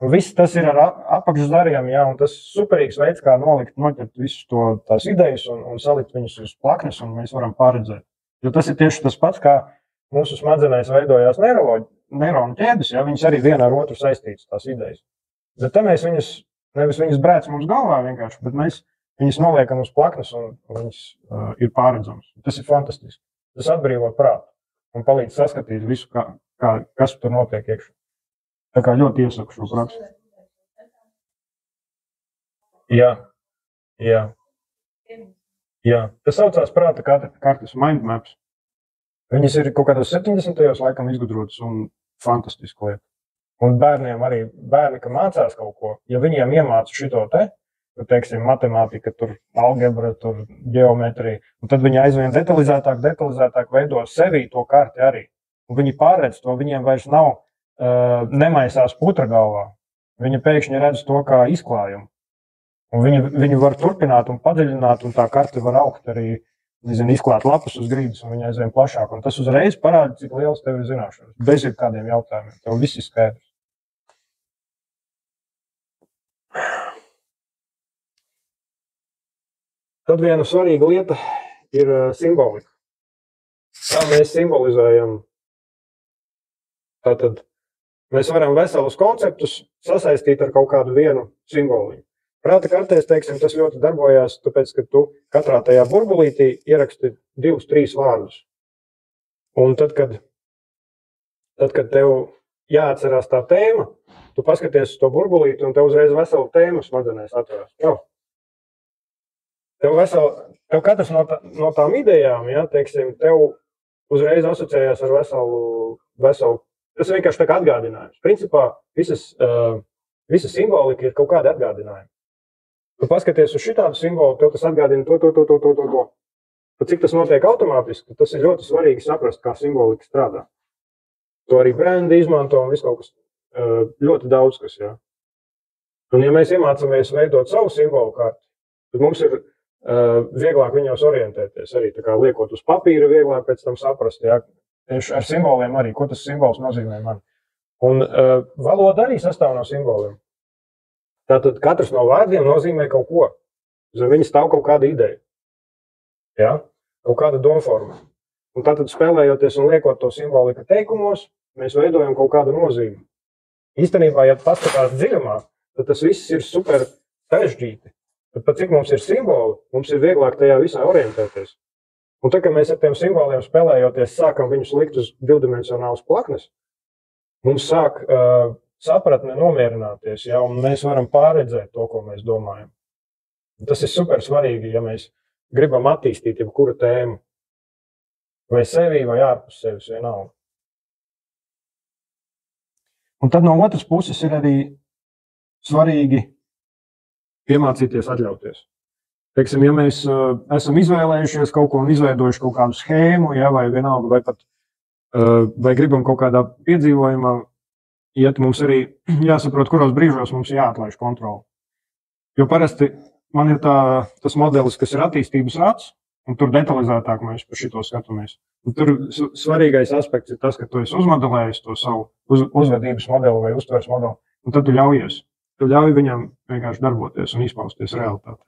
un viss tas ir ar apakšdariem, jā, un tas superīgs veids, kā noķert visus tās idejas un salikt viņus uz plaknes, un mēs varam pārredzēt. Jo tas ir tieši tas pats, kā mūsu smadzenēs veidojās neironu ķēdes, ja viņas arī viena ar otru saistītas tās idejas. Bet te mēs nevis viņas brēc mums galvā vienkārši, bet mēs viņas noliekam uz plaknes un viņas ir pārredzamas. Tas ir fantastiski. Tas atbrīvo prātu un palīdz saskatīt visu, kas tur notiek iekšā. Tā kā ļoti iesaku šo praksi. Jā. Tas saucās prāta kartes mind maps. Viņas ir kaut kādos 70. laikam izgudrotas un fantastiski lieta. Un bērniem arī, ka mācās kaut ko, ja viņiem iemāca šito teiksim, matemātika, tur algebra, tur ģeometrija, un tad viņi aizvien detalizētāk veido sevī to karti arī. Un viņi pārredz to, viņiem vairs nav nemaisās putra galvā. Viņi pēkšņi redz to kā izklājumu. Un viņi var turpināt un padziļināt, un tā karte var augt arī, izklāt lapas uz grīdas, un viņa aizvien plašāk. Un tas uzreiz parāda, cik liels tev ir zināšanas. Bez kādiem jautājumiem. Tev viss ir skaidrs. Tad viena svarīga lieta ir simbolika. Kā mēs simbolizējam, tātad mēs varam veselus konceptus sasaistīt ar kaut kādu vienu simboliņu. Prāta kartēs, teiksim, tas ļoti darbojās, tāpēc, ka tu katrā tajā burbulītī ieraksti 2-3 vārdus. Un tad, kad tev jāatcerās tā tēma, tu paskaties uz to burbulīti un tev uzreiz vesela tēma smadzenēs atverās. Tev katrs no tām idejām, ja, teiksim, tev uzreiz asociējās ar veselu. Tas vienkārši tā kā atgādinājums. Principā visa simbolika ir kaut kāda atgādinājuma. Tu paskaties uz šitādu simbolu, tev tas atgādina to. Pat cik tas notiek automātiski, tas ir ļoti svarīgi saprast, kā simbolika strādā. To arī brendi izmanto un viss kaut kas ļoti daudz kas, jā. Un ja mēs iemācāmies veidot savu simbolu kārtu, tad mums ir vieglāk viņos orientēties. Arī tā kā liekot uz papīra, vieglāk pēc tam saprast, jā. Tieši ar simboliem arī, ko tas simbols nozīmē man. Un valoda arī sastāv no simboliem. Tātad katrs no vārdiem nozīmē kaut ko. Zem viņa stāv kaut kāda ideja. Ja? Kaut kāda domforma. Un tātad spēlējoties un liekot to simboliku teikumos, mēs veidojam kaut kādu nozīmi. Īstenībā, ja paskatās dziļumā, tad tas viss ir super sarežģīti. Tad pat cik mums ir simboli, mums ir vieglāk tajā visā orientēties. Un tad, kad mēs ar tiem simboliem spēlējoties, sākam viņus likt uz divdimensionālas plaknes, mums sāk sapratne nomierināties, ja, un mēs varam pārredzēt to, ko mēs domājam. Tas ir super svarīgi, ja mēs gribam attīstīt jebkuru tēmu. Vai sevī, vai ārpus sevis vienalga. Un tad no otras puses ir arī svarīgi iemācīties atļauties. Teiksim, ja mēs esam izvēlējušies kaut ko un izveidojuši kaut kādu schēmu, ja, vai vienalga, vai pat vai gribam kaut kādā piedzīvojumā, iet, mums arī jāsaprot, kuros brīžos mums jāatlaiž kontroli. Jo parasti man ir tas modelis, kas ir attīstības rats, un tur detalizētāk mēs par šito skatāmies. Un tur svarīgais aspekts ir tas, ka tu esi uzmodelējis to savu uzvedības modeli vai uztveres modeli, un tad tu ļaujies. Tu ļauj viņam vienkārši darboties un izpausties realitātē.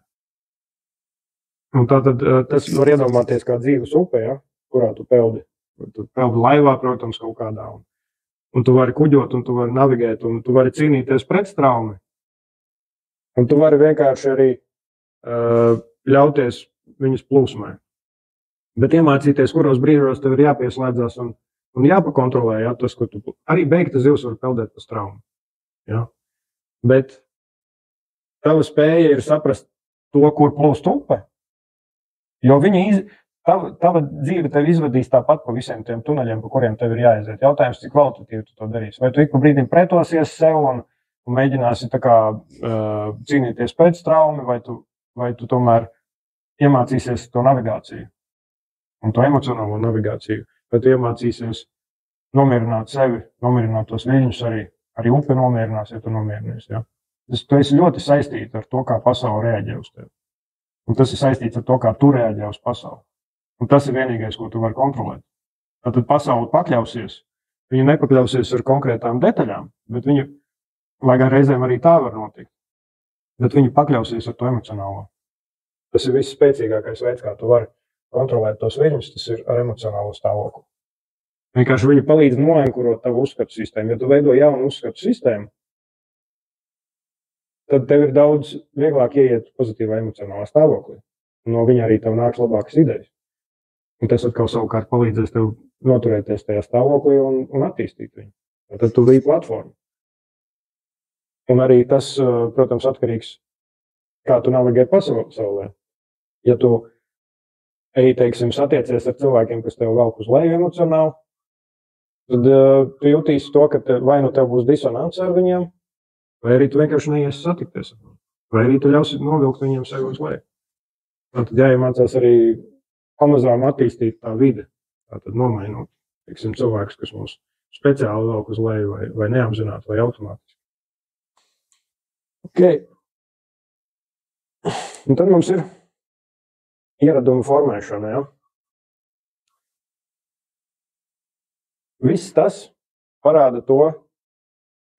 Un tātad tas var iedomāties kā dzīves upe, ja, kurā tu peldi. Tu peldi laivā, protams, kaut kādā. Un tu vari kuģot, un tu vari navigēt, un tu vari cīnīties pret straumi. Un tu vari vienkārši arī ļauties viņas plūsmai. Bet iemācīties, kuros brīžos tev ir jāpieslēdzās un jāpakontrolē, ja, tas, ko tu arī beigta zivs var peldēt pa straumu. Ja. Bet tava spēja ir saprast to, kur plūst upe. Jo tava dzīve tev izvedīs tāpat pa visiem tiem tuneļiem, pa kuriem tev ir jāaiziet. Jautājums, cik kvalitatīvi tu to darīsi. Vai tu ik pa brīdim pretosies sev un mēģināsi tā kā cīnīties pēc traumi, vai tu tomēr iemācīsies to navigāciju un to emocionālo navigāciju. Vai tu iemācīsies nomierināt sevi, nomierināt tos viļņus arī upe nomierinās, ja tu nomierinies. Ja? Tu esi ļoti saistīts ar to, kā pasaule reaģē uz tevi. Un tas ir saistīts ar to, kā tu reaģē uz pasauli. Un tas ir vienīgais, ko tu vari kontrolēt. Tad pasaule pakļausies. Viņa nepakļausies ar konkrētām detaļām, bet viņa, lai gan reizēm arī tā var notikt, bet viņa pakļausies ar to emocionālo. Tas ir viss spēcīgākais veids, kā tu vari kontrolēt tos viļņus, tas ir ar emocionālo stāvokli. Vienkārši viņa palīdz noenkurot tavu uzskatu sistēmu. Ja tu veido jaunu uzskatu sistēmu, tad tev ir daudz vieglāk ieiet pozitīvā emocionālā stāvoklī. No viņa arī tev nāks labākas idejas. Un tas atkal savukārt palīdzēs tev noturēties tajā stāvoklī un attīstīt viņu. Tad tu biji platforma. Un arī tas, protams, atkarīgs, kā tu navigē pasaulē. Ja tu teiksim, satiecies ar cilvēkiem, kas tev velk uz leju emocionāli, tad tu jutīsi to, ka vai nu tev būs disonance ar viņiem, vai arī tu vienkārši neiesi satikties ar viņiem. Vai arī tu ļausi novilkt viņiem sevi uz leju. Tad jāiemācās arī pamazām attīstīt tā vide. Tātad nomainot, teiksim, cilvēkus, kas mums speciāli velk uz leju vai neapzināti vai automātiski. Okay. Un tad mums ir ieradumu formēšana. Ja? Viss tas parāda to,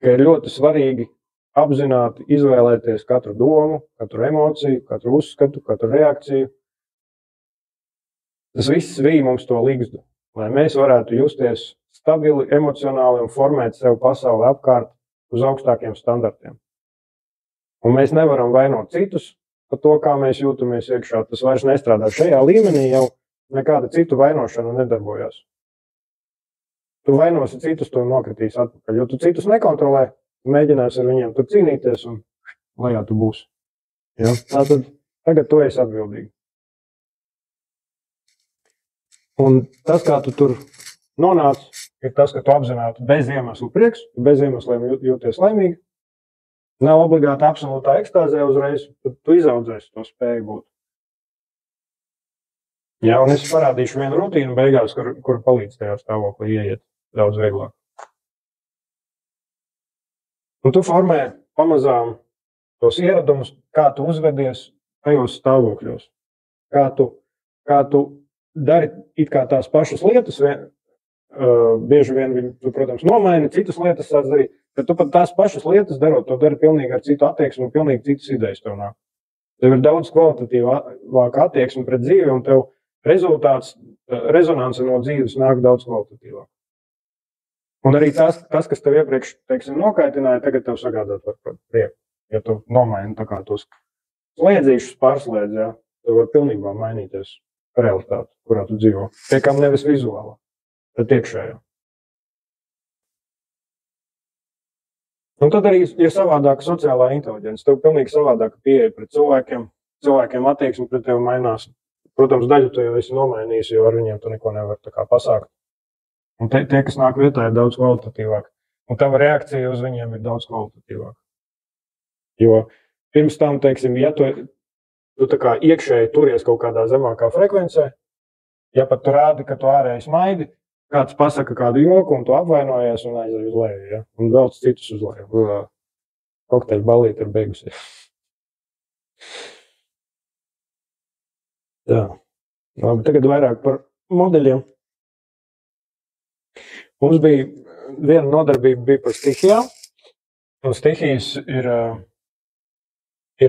ka ir ļoti svarīgi apzināti izvēlēties katru domu, katru emociju, katru uzskatu, katru reakciju. Tas viss vīja mums to ligzdu, lai mēs varētu justies stabili, emocionāli un formēt sev pasauli apkārt uz augstākiem standartiem. Un mēs nevaram vainot citus par to, kā mēs jūtamies iekšā. Tas vairs nestrādā. Šajā līmenī jau nekāda citu vainošana nedarbojās. Tu vainosi citus, to nokritīs atpakaļ. Jo tu citus nekontrolē, tu mēģināsi ar viņiem tur cīnīties un lejā tu būsi. Ja? Tātad tagad tu esi atbildīgi. Un tas, kā tu tur nonāc, ir tas, ka tu apzināti bez iemeslu prieks, bez iemesliem jūties laimīgi. Nav obligāti absolūtā ekstāzē uzreiz, tad tu izaudzēsi to spēju būt. Jā, un es parādīšu vienu rutīnu beigās, kur palīdz tajā stāvoklī ieiet daudz vieglāk. Un tu formē pamazām tos ieradumus, kā tu uzvedies tajos stāvokļos. Kā tu dari it kā tās pašas lietas, bieži vien viņi, tu, protams, nomaini, citas lietas sāc darīt, bet tu pat tās pašas lietas darot, to dari pilnīgi ar citu attieksmi un pilnīgi citas idejas tev nāk. Tev ir daudz kvalitatīvāka attieksme pret dzīvi un tev rezultāts, rezonance no dzīves nāk daudz kvalitatīvāk. Un arī tas, kas tev iepriekš, teiksim, nokaitināja, tagad tev sagādāt par prieku. Ja tu nomaini tā kā tos slēdzīšus pārslēdz, ja, tev var pilnībā mainīties realitāti, kurā tu dzīvo. Tiekam nevis vizuālā, bet iekšējā. Un tad arī ir savādāka sociālā inteliģence. Tev pilnīgi savādāka pieeja pret cilvēkiem. Cilvēkiem attieksme pret tevi mainās. Protams, daļu tu jau esi nomainījis, jo ar viņiem tu neko nevar tā kā pasākt. Un tie, kas nāk vietā, ir daudz kvalitatīvāk. Un tava reakcija uz viņiem ir daudz kvalitatīvāk. Jo pirms tam, teiksim, ja tu tā kā iekšēji turies kaut kādā zemākā frekvencē, ja pat tu rādi, ka tu ārēji smaidi, kāds pasaka kādu joku un tu apvainojies un aizej uz leju, ja? Un velc citus uz leju. Kokteļu balīte ir beigusies. Tā. Labi, tagad vairāk par modeļiem. Mums bija viena nodarbība bija par stihijām. Un stihijas ir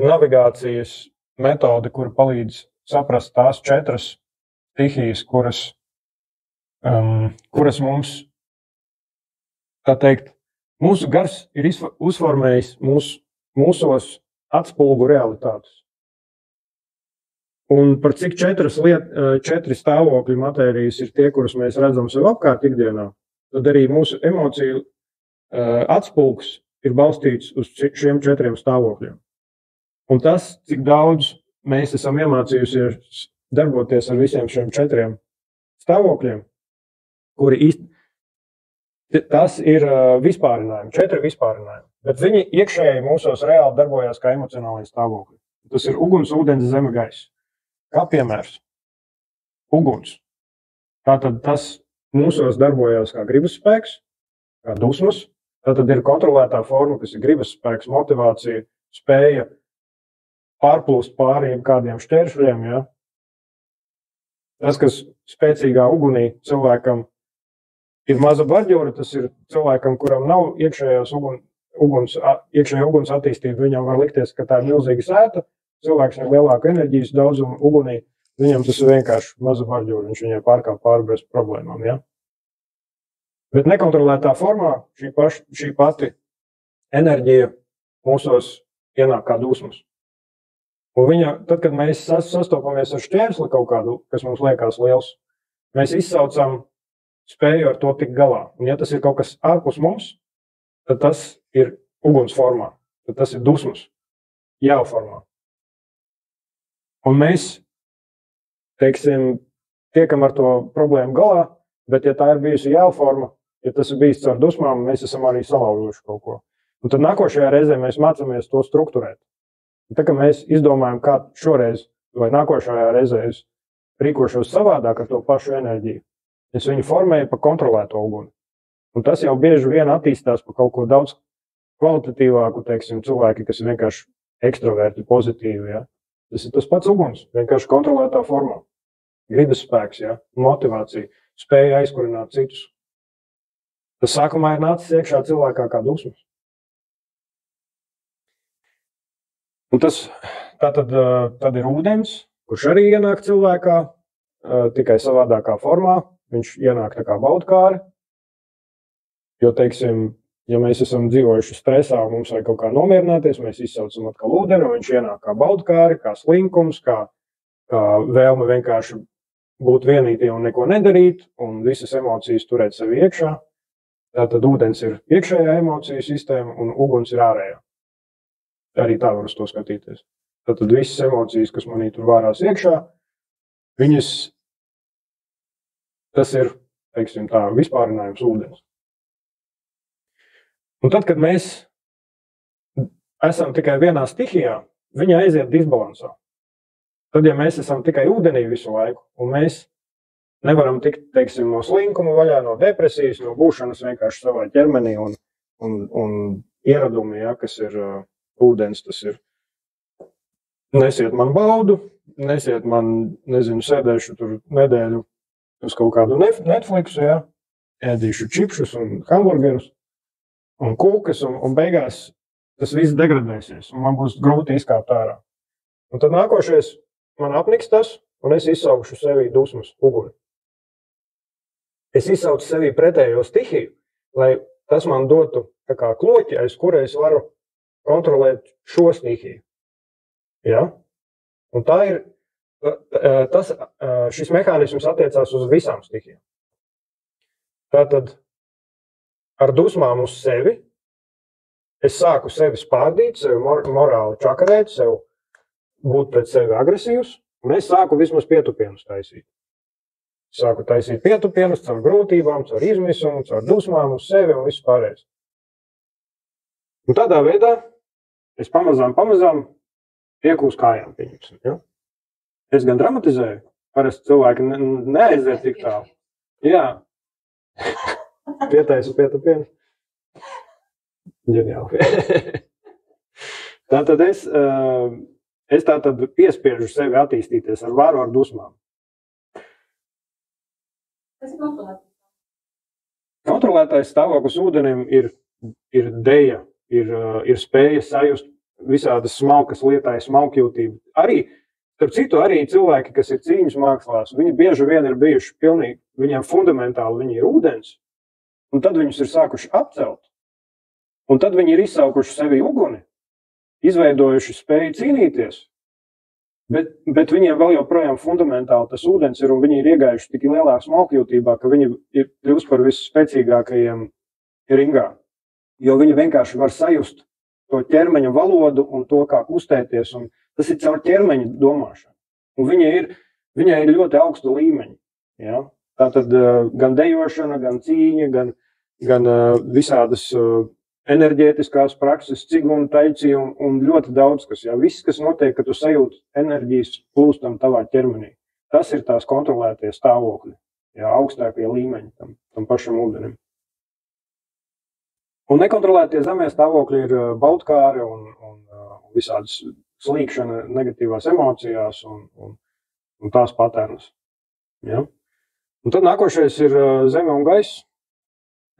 navigācijas metode, kur palīdz saprast tās 4 stihijas, kuras mums, tā teikt, mūsu gars ir uzformējis mūsos atspulgu realitātes. Un par cik 4 stāvokļu matērijas ir tie, kurus mēs redzam sev apkārt ikdienā, tad arī mūsu emociju atspulgs ir balstīts uz šiem 4 stāvokļiem. Un tas, cik daudz mēs esam iemācījusies darboties ar visiem šiem 4 stāvokļiem, kuri tas ir vispārinājumi, 4 vispārinājumi, bet viņi iekšēji mūsos reāli darbojās kā emocionālai stāvokļi. Tas ir uguns, ūdens, zeme, gaiss. Kā piemērs? Uguns. Tātad tas mūsos darbojās kā gribas spēks, kā dusmas. Tātad ir kontrolētā forma, kas ir gribas spēks, motivācija, spēja pārplūst pāri kādiem šķēršļiem. Ja? Tas, kas spēcīgā ugunī cilvēkam ir maza barģura, tas ir cilvēkam, kuram nav iekšējā uguns attīstība, viņam var likties, ka tā ir milzīga sēta, cilvēks ar lielāku enerģijas daudzumu ugunī, viņam tas ir vienkārši maza barģura, viņš viņai pārkāp pāri bez problēmām. Ja? Bet nekontrolētā formā šī pati enerģija mūsos ienāk kā dusmas. Un viņa, tad, kad mēs sastopamies ar šķērsli kaut kādu, kas mums liekas liels, mēs izsaucam spēju ar to tikt galā. Un ja tas ir kaut kas ārpus mums, tad tas ir uguns formā, tad tas ir dusmas, jau formā. Un mēs, teiksim, tiekam ar to problēmu galā, bet ja tā ir bijusi jau forma, ja tas ir bijis caur dusmām, mēs esam arī salauzuši kaut ko. Un tad nākošajā reizē mēs mācāmies to strukturēt. Un tā, ka mēs izdomājam, kā šoreiz vai nākošajā reizē es rīkošos savādāk ar to pašu enerģiju, es viņu formēju pa kontrolēto uguni. Un tas jau bieži vien attīstās pa kaut ko daudz kvalitatīvāku, teiksim, cilvēki, kas ir vienkārši ekstraverti, pozitīvi, ja. Tas ir tas pats uguns, vienkārši kontrolētā formā. Gribas spēks, ja, motivācija, spēja aizkurināt citus. Tas sākumā ir nācis iekšā cilvēkā kā dusmas. Un tas tad ir ūdens, kurš arī ienāk cilvēkā, tikai savādākā formā. Viņš ienāk tā kā baudkāri, jo, teiksim, Ja mēs esam dzīvojuši stresā un mums vajag kaut kā nomierināties, mēs izsaucam atkal ūdeni, un viņš ienāk kā baudkāri, kā slinkums, kā vēlme vienkārši būt vienītie un neko nedarīt, un visas emocijas turēt sevi iekšā. Tātad ūdens ir iekšējā emociju sistēma, un uguns ir ārējā. Arī tā var uz to skatīties. Tātad visas emocijas, kas manī tur vārās iekšā, tas ir, teiksim tā, vispārinājums ūdens. Un tad, kad mēs esam tikai vienā stihijā, viņa aiziet disbalansā. Tad, ja mēs esam tikai ūdenī visu laiku, un mēs nevaram tikt, teiksim, no slinkuma vaļā, no depresijas, no būšanas vienkārši savā ķermenī un ieradumi, ja, kas ir ūdens, tas ir nesiet man baudu, nesiet man, nezinu, sēdēšu tur nedēļu uz kaut kādu Netflixu, ja, ēdīšu čipšus un hamburgerus un kūkas, un beigās tas viss degradēsies, un man būs grūti izkāpt ārā. Un tad nākošais man apniks tas, un es izsaukšu sevī dusmas uguni. Es izsaucu sevī pretējo stihiju, lai tas man dotu tā kā kloķi, aiz kura es varu kontrolēt šo stihiju. Ja? Un tā ir, šis mehānisms attiecās uz visām stihijām. Tātad ar dusmām uz sevi es sāku sevi spārdīt, sevi morāli čakarēt, sevi būt pret sevi agresīvs, un es sāku vismaz pietupienus taisīt. Sāku taisīt pietupienus caur grūtībām, caur izmisumu, caur dusmām uz sevi un visu pārējais. Un tādā veidā es pamazām tieku uz kājām, pieņemsim. Ja? Es gan dramatizēju, parasti cilvēki neaiziet tik tālu. Jā. Pietaisu pietupienus. Ģeniāli. Tātad es piespiežu sevi attīstīties ar varu, ar dusmām.
Kas ir kontrolētājs?
Kontrolētājs stāvoklis ūdenim ir deja, ir spēja sajust visādas smalkas lietājas, smalkjūtību. Starp citu, arī cilvēki, kas ir cīņas mākslās, viņi bieži vien ir bijuši pilnīgi, viņiem fundamentāli viņi ir ūdens, un tad viņus ir sākuši apcelt, un tad viņi ir izsaukuši sevi uguni, izveidojuši spēju cīnīties, bet viņiem vēl joprojām fundamentāli tas ūdens ir, un viņi ir iegājuši tik lielā smalkjūtībā, ka viņi ir kļūst par visspēcīgākajiem ringā. Jo viņi vienkārši var sajust to ķermeņa valodu un to, kā kustēties, un tas ir caur ķermeņa domāšanu. Un viņai ir ļoti augsta līmeņa. Ja? Tātad gan dejošana, gan cīņa, gan visādas enerģētiskās prakses, cigunu taicī un ļoti daudz kas. Ja? Viss, kas notiek, ka tu sajūti enerģijas plūstam tavā ķermenī. Tas ir tās kontrolētie stāvokļi, ja? Augstākie līmeņi tam pašam ūdenim. Un nekontrolētie zemē stāvokļi ir baudkāri un visādas slīkšana negatīvās emocijās un tās patērnas. Ja? Un tad nākošais ir zeme un gaiss.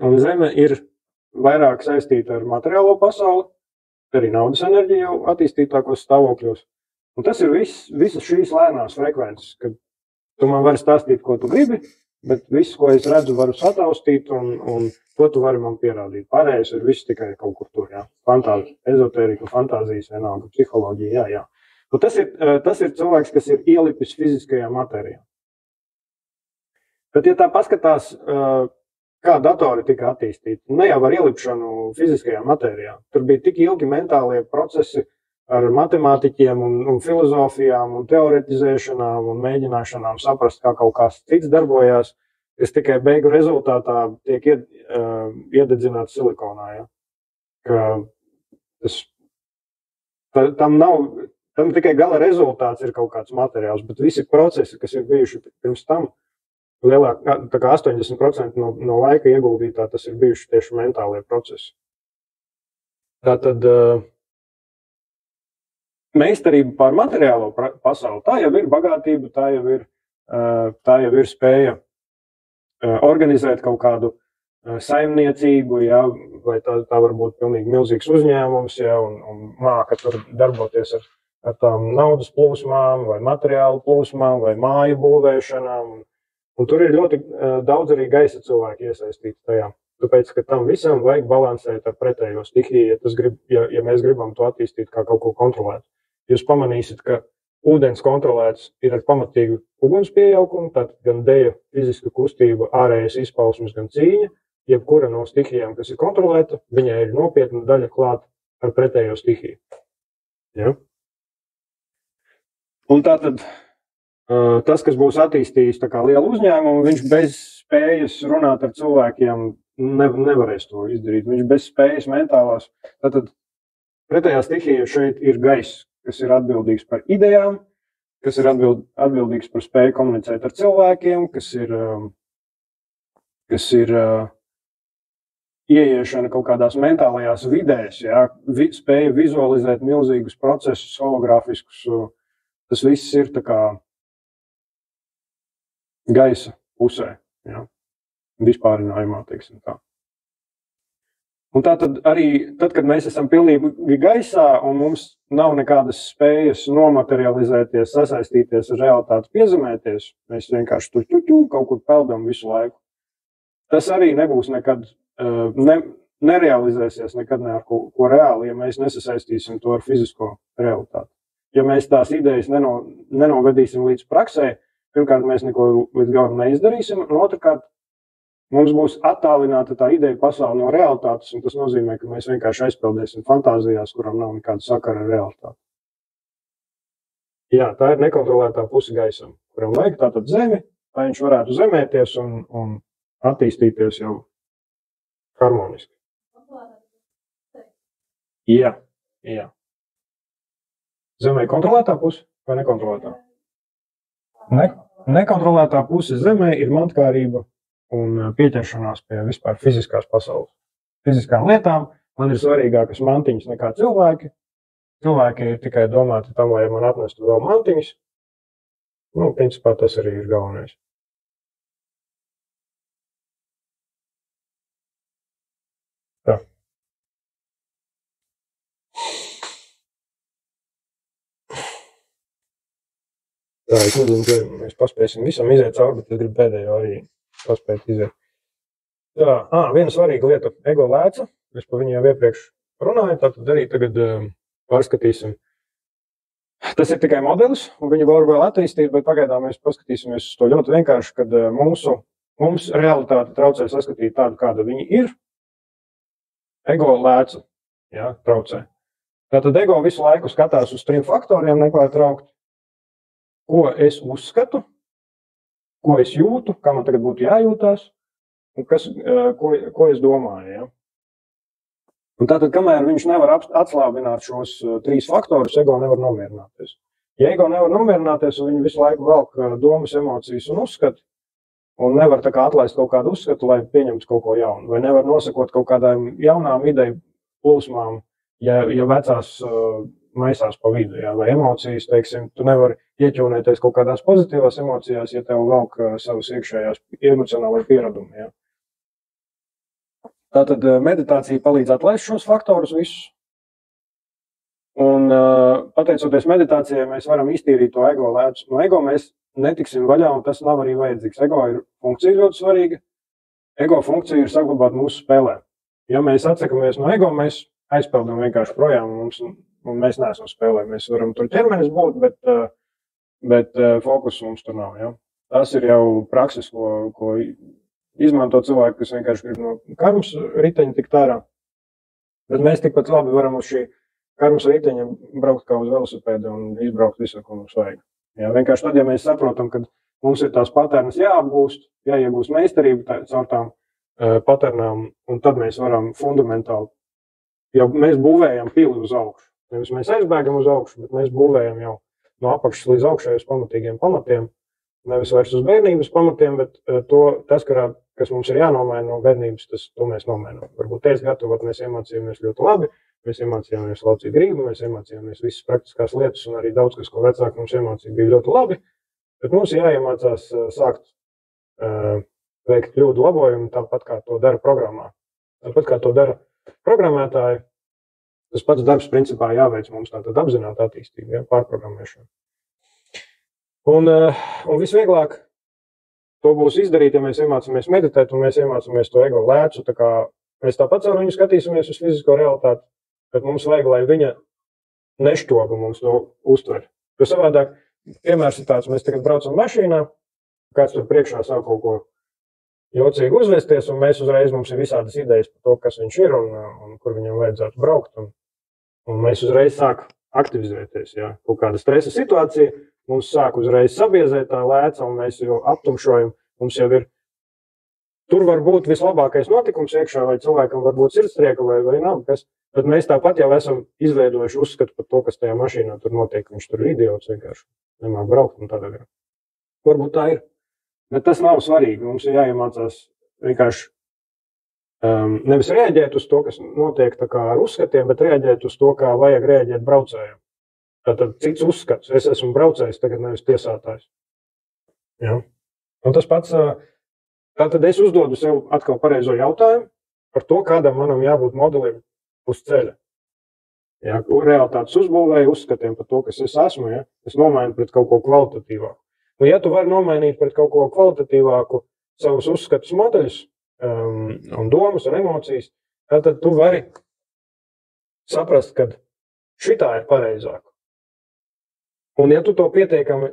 Un zeme ir vairāk saistīta ar materiālo pasauli, arī naudas enerģija jau attīstītākos stāvokļos. Un tas ir visas šīs lēnās frekvences, kad tu man vari stāstīt, ko tu gribi, bet viss, ko es redzu, varu sataustīt un to tu vari man pierādīt. Pārējais ir viss tikai kaut kur tur, jā. Ezotērika, fantāzijas, vienalga, psiholoģija, jā. Un tas ir cilvēks, kas ir ielipis fiziskajā matērijā. Bet, ja tā paskatās, kā datori tika attīstīti, ne jau ar ielipšanu fiziskajā matērijā. Tur bija tik ilgi mentālie procesi ar matemātiķiem un filozofijām un teoretizēšanām un mēģināšanām saprast, kā kaut kas cits darbojās, kas tikai beigu rezultātā tiek iededzināts silikonā. Ja? Tam tikai gala rezultāts ir kaut kāds materiāls, bet visi procesi, kas ir bijuši pirms tam, lielāk, tā kā 80% no laika ieguldītā, tas ir bijuši tieši mentālie procesi. Tātad meistarība pār materiālo pasauli, tā jau ir bagātība, tā jau ir spēja organizēt kaut kādu saimniecību, ja, vai tā var būt pilnīgi milzīgs uzņēmums, ja, un māka tur darboties ar tām naudas plūsmām, vai materiālu plūsmām, vai māju būvēšanām. Un tur ir ļoti daudz arī gaisa cilvēki iesaistīti tajā. Tāpēc, ka tam visam vajag balansēt ar pretējo stihiju, ja mēs gribam to attīstīt kā kaut ko kontrolēt. Jūs pamanīsiet, ka ūdens kontrolēts ir ar pamatīgu uguns pieaugumu, tātad gan deja, fiziska kustība, ārējas izpausmes, gan cīņa. Jebkura no stihijām, kas ir kontrolēta, viņai ir nopietna daļa klāt ar pretējo stihiju. Ja? Un tātad tas, kas būs attīstījis tā kā lielu uzņēmumu, viņš bez spējas runāt ar cilvēkiem nevarēs to izdarīt. Viņš bez spējas mentālās. Tātad pretējā stihija šeit ir gaiss, kas ir atbildīgs par idejām, kas ir atbildīgs par spēju komunicēt ar cilvēkiem, kas ir ieiešana kaut kādās mentālajās vidēs, ja, spēja vizualizēt milzīgus procesus, hologrāfiskus. Tas viss ir tā kā gaisa pusē, ja, vispārinājumā, teiksim tā. Un tā tad arī, tad, kad mēs esam pilnīgi gaisā un mums nav nekādas spējas nomaterializēties, sasaistīties ar realitāti, piezemēties, mēs vienkārši tur kaut kur peldam visu laiku. Tas arī nebūs nekad, nerealizēsies nekad ne ar ko reāli, ja mēs nesasaistīsim to ar fizisko realitāti. Ja mēs tās idejas nenovedīsim līdz praksē, pirmkārt, mēs neko līdz galam neizdarīsim, un otrkārt, mums būs attālināta tā ideja pasaule no realitātes, un tas nozīmē, ka mēs vienkārši aizpeldēsim fantāzijās, kurām nav nekāda sakara ar realitāti. Jā, tā ir nekontrolētā puse gaisam, kuram vajag tātad zemi, lai viņš varētu zemēties un attīstīties jau harmoniski. Jā. Zemē kontrolētā puse vai nekontrolētā? Nekontrolētā puse zemē ir mantkārība un pieķeršanās pie vispār fiziskās pasaules. Fiziskām lietām man ir svarīgākas mantiņas nekā cilvēki. Cilvēki ir tikai domāti tam, lai man atnestu vēl mantiņas. Principā tas arī ir galvenais. Tā. Tā, es nezinu, ka mēs paspēsim visam iziet cauri, bet es gribu pēdējo arī paspēt iziet. Tā, viena svarīga lieta - ego lēca. Es par viņu jau iepriekš runāju, tātad arī tagad pārskatīsim. Tas ir tikai modelis, un viņu var vēl attīstīt, bet pagaidām mēs paskatīsimies uz to ļoti vienkārši, kad mums realitāte traucē saskatīt tādu, kāda viņi ir. Ego lēca, jā, traucē. Tātad ego visu laiku skatās uz 3 faktoriem, neklāt traukt. Ko es uzskatu, ko es jūtu, kā man tagad būtu jājūtās, un ko es domāju. Ja? Un tātad, kamēr viņš nevar atslābināt šos 3 faktorus, ego nevar nomierināties. Ja ego nevar nomierināties, un viņi visu laiku velk domas, emocijas un uzskatu, un nevar tā kā atlaist kaut kādu uzskatu, lai pieņemtu kaut ko jaunu, vai nevar nosakot kaut kādām jaunām ideju plūsmām, ja vecās maisās pa vidu, ja, vai emocijas, teiksim, tu nevari ieķūnēties kaut kādās pozitīvās emocijās, ja tev velk savas iekšējās emocionālai pieradumi. Ja. Tātad meditācija palīdz atlaist šos faktorus visus. Un pateicoties meditācijai, mēs varam iztīrīt to ego lēcu. No ego mēs netiksim vaļā, un tas nav arī vajadzīgs. Ego ir funkcija ļoti svarīga. Ego funkcija ir saglabāt mūsu spēlē. Ja mēs atsakamies no ego, mēs aizpeldam vienkārši projām, un mēs neesam spēlē. Mēs varam tur ķermenis būt, bet fokus mums tur nav. Ja? Tas ir jau prakses, ko izmanto cilvēki, kas vienkārši grib no karmas riteņa tikt ārā. Bet mēs tikpat labi varam uz šī karmas riteņa braukt kā uz velosipēdu un izbraukt visu, ko mums vajag. Ja? Vienkārši tad, ja mēs saprotam, ka mums ir tās patērnas jāapgūst, jāiegūst meistarību caur tām paternām, un tad mēs varam fundamentāli, jau mēs būvējam pili uz augšu. Nevis mēs aizbēgam uz augšu, bet mēs būvējam jau no apakšas līdz augšai uz pamatīgiem pamatiem. Nevis vairs uz bērnības pamatiem, bet tas, kas mums ir jānomaina no bērnības, to mēs nomainām. Varbūt teiks gatavot, mēs iemācījāmies ļoti labi, mēs iemācījāmies laucīt grību, mēs iemācījāmies visas praktiskās lietas, un arī daudz, kas, ko vecāki mums iemācīja, bija ļoti labi. Bet mums jāiemācās sākt veikt kļūdu labojumu, tāpat kā to dara programmā. Tāpat kā to dara programmētāji, tas pats darbs principā jāveic mums tātad apzināta attīstība, ja, pārprogrammēšana. Un visvieglāk to būs izdarīt, ja mēs iemācāmies meditēt un mēs iemācāmies to ego lēcu. Tā kā mēs tāpat ar viņu skatīsimies uz fizisko realitāti, bet mums vajag, lai viņa nešķoba mums to uztver. Jo savādāk, piemērs ir tāds, mēs tagad braucam mašīnā, kāds tur priekšā sāk kaut ko jocīgi uzvesties, un mēs uzreiz mums ir visādas idejas par to, kas viņš ir un kur viņam vajadzētu braukt. Un mēs uzreiz sāk aktivizēties. Ja? Kaut kāda stresa situācija, mums sāk uzreiz sabiezēt tā lēca, un mēs jau aptumšojam. Mums jau ir, tur var būt vislabākais notikums iekšā, vai cilvēkam var būt sirdstrieka vai nav, kas, bet mēs tāpat jau esam izveidojuši uzskatu par to, kas tajā mašīnā tur notiek. Viņš tur ir idiots vienkārši, nemāk braukt un tādā garā. Varbūt tā ir. Bet tas nav svarīgi. Mums ir jāiemācās vienkārši nevis reaģēt uz to, kas notiek tā kā ar uzskatiem, bet reaģēt uz to, kā vajag reaģēt braucējiem. Tātad cits uzskats. Es esmu braucējs, tagad nevis tiesātājs. Ja? Un tas pats, tātad es uzdodu sev atkal pareizo jautājumu par to, kādam manam jābūt modelim uz ceļa. Ja? Realitātes uzbūvēju uzskatiem par to, kas es esmu, ja? Es nomainu pret kaut ko kvalitatīvāku. Un ja tu vari nomainīt pret kaut ko kvalitatīvāku savus uzskatus modeļus un domas un emocijas, tad tu vari saprast, ka šitā ir pareizāk. Un ja tu to pietiekami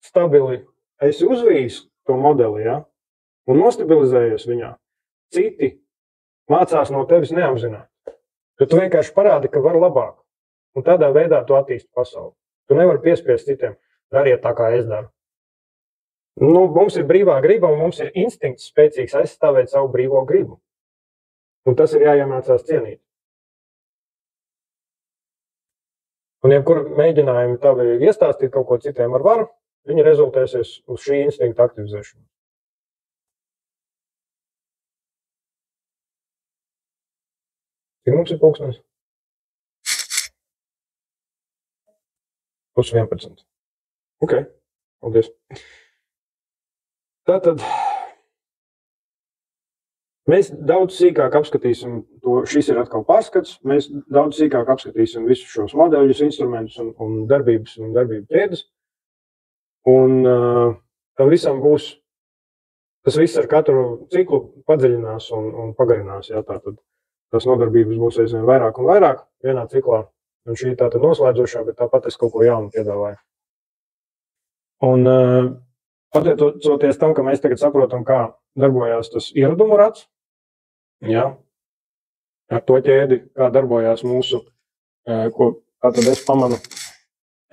stabili esi uzvījis to modeli, ja, un nostabilizējies viņā, citi mācās no tevis neapzināt. Jo tu vienkārši parādi, ka var labāk. Un tādā veidā tu attīsti pasauli. Tu nevari piespiest citiem, dariet tā, kā es daru. Nu, mums ir brīvā griba un mums ir instinkts spēcīgs aizstāvēt savu brīvo gribu. Un tas ir jāiemācās cienīt. Un jebkur mēģinājumi tavi iestāstīt kaut ko citiem ar varu, viņi rezultēsies uz šī instinkta aktivizēšanu. Cik mums ir pulkstenis? 11. Ok, paldies. Tātad mēs daudz sīkāk apskatīsim to, šis ir atkal pārskats, mēs daudz sīkāk apskatīsim visus šos modeļus, instrumentus un darbības un darbību ķēdes. Un tam visam būs, tas viss ar katru ciklu padziļinās un pagarinās. Jā, tātad tas nodarbības būs aizvien vairāk un vairāk vienā ciklā. Un šī ir tātad noslēdzošā, bet tāpat es kaut ko jaunu piedāvāju. Un pateicoties tam, ka mēs tagad saprotam, kā darbojās tas ieradumu rats, ja, ar to ķēdi, kā darbojās mūsu, ko tātad es pamanu,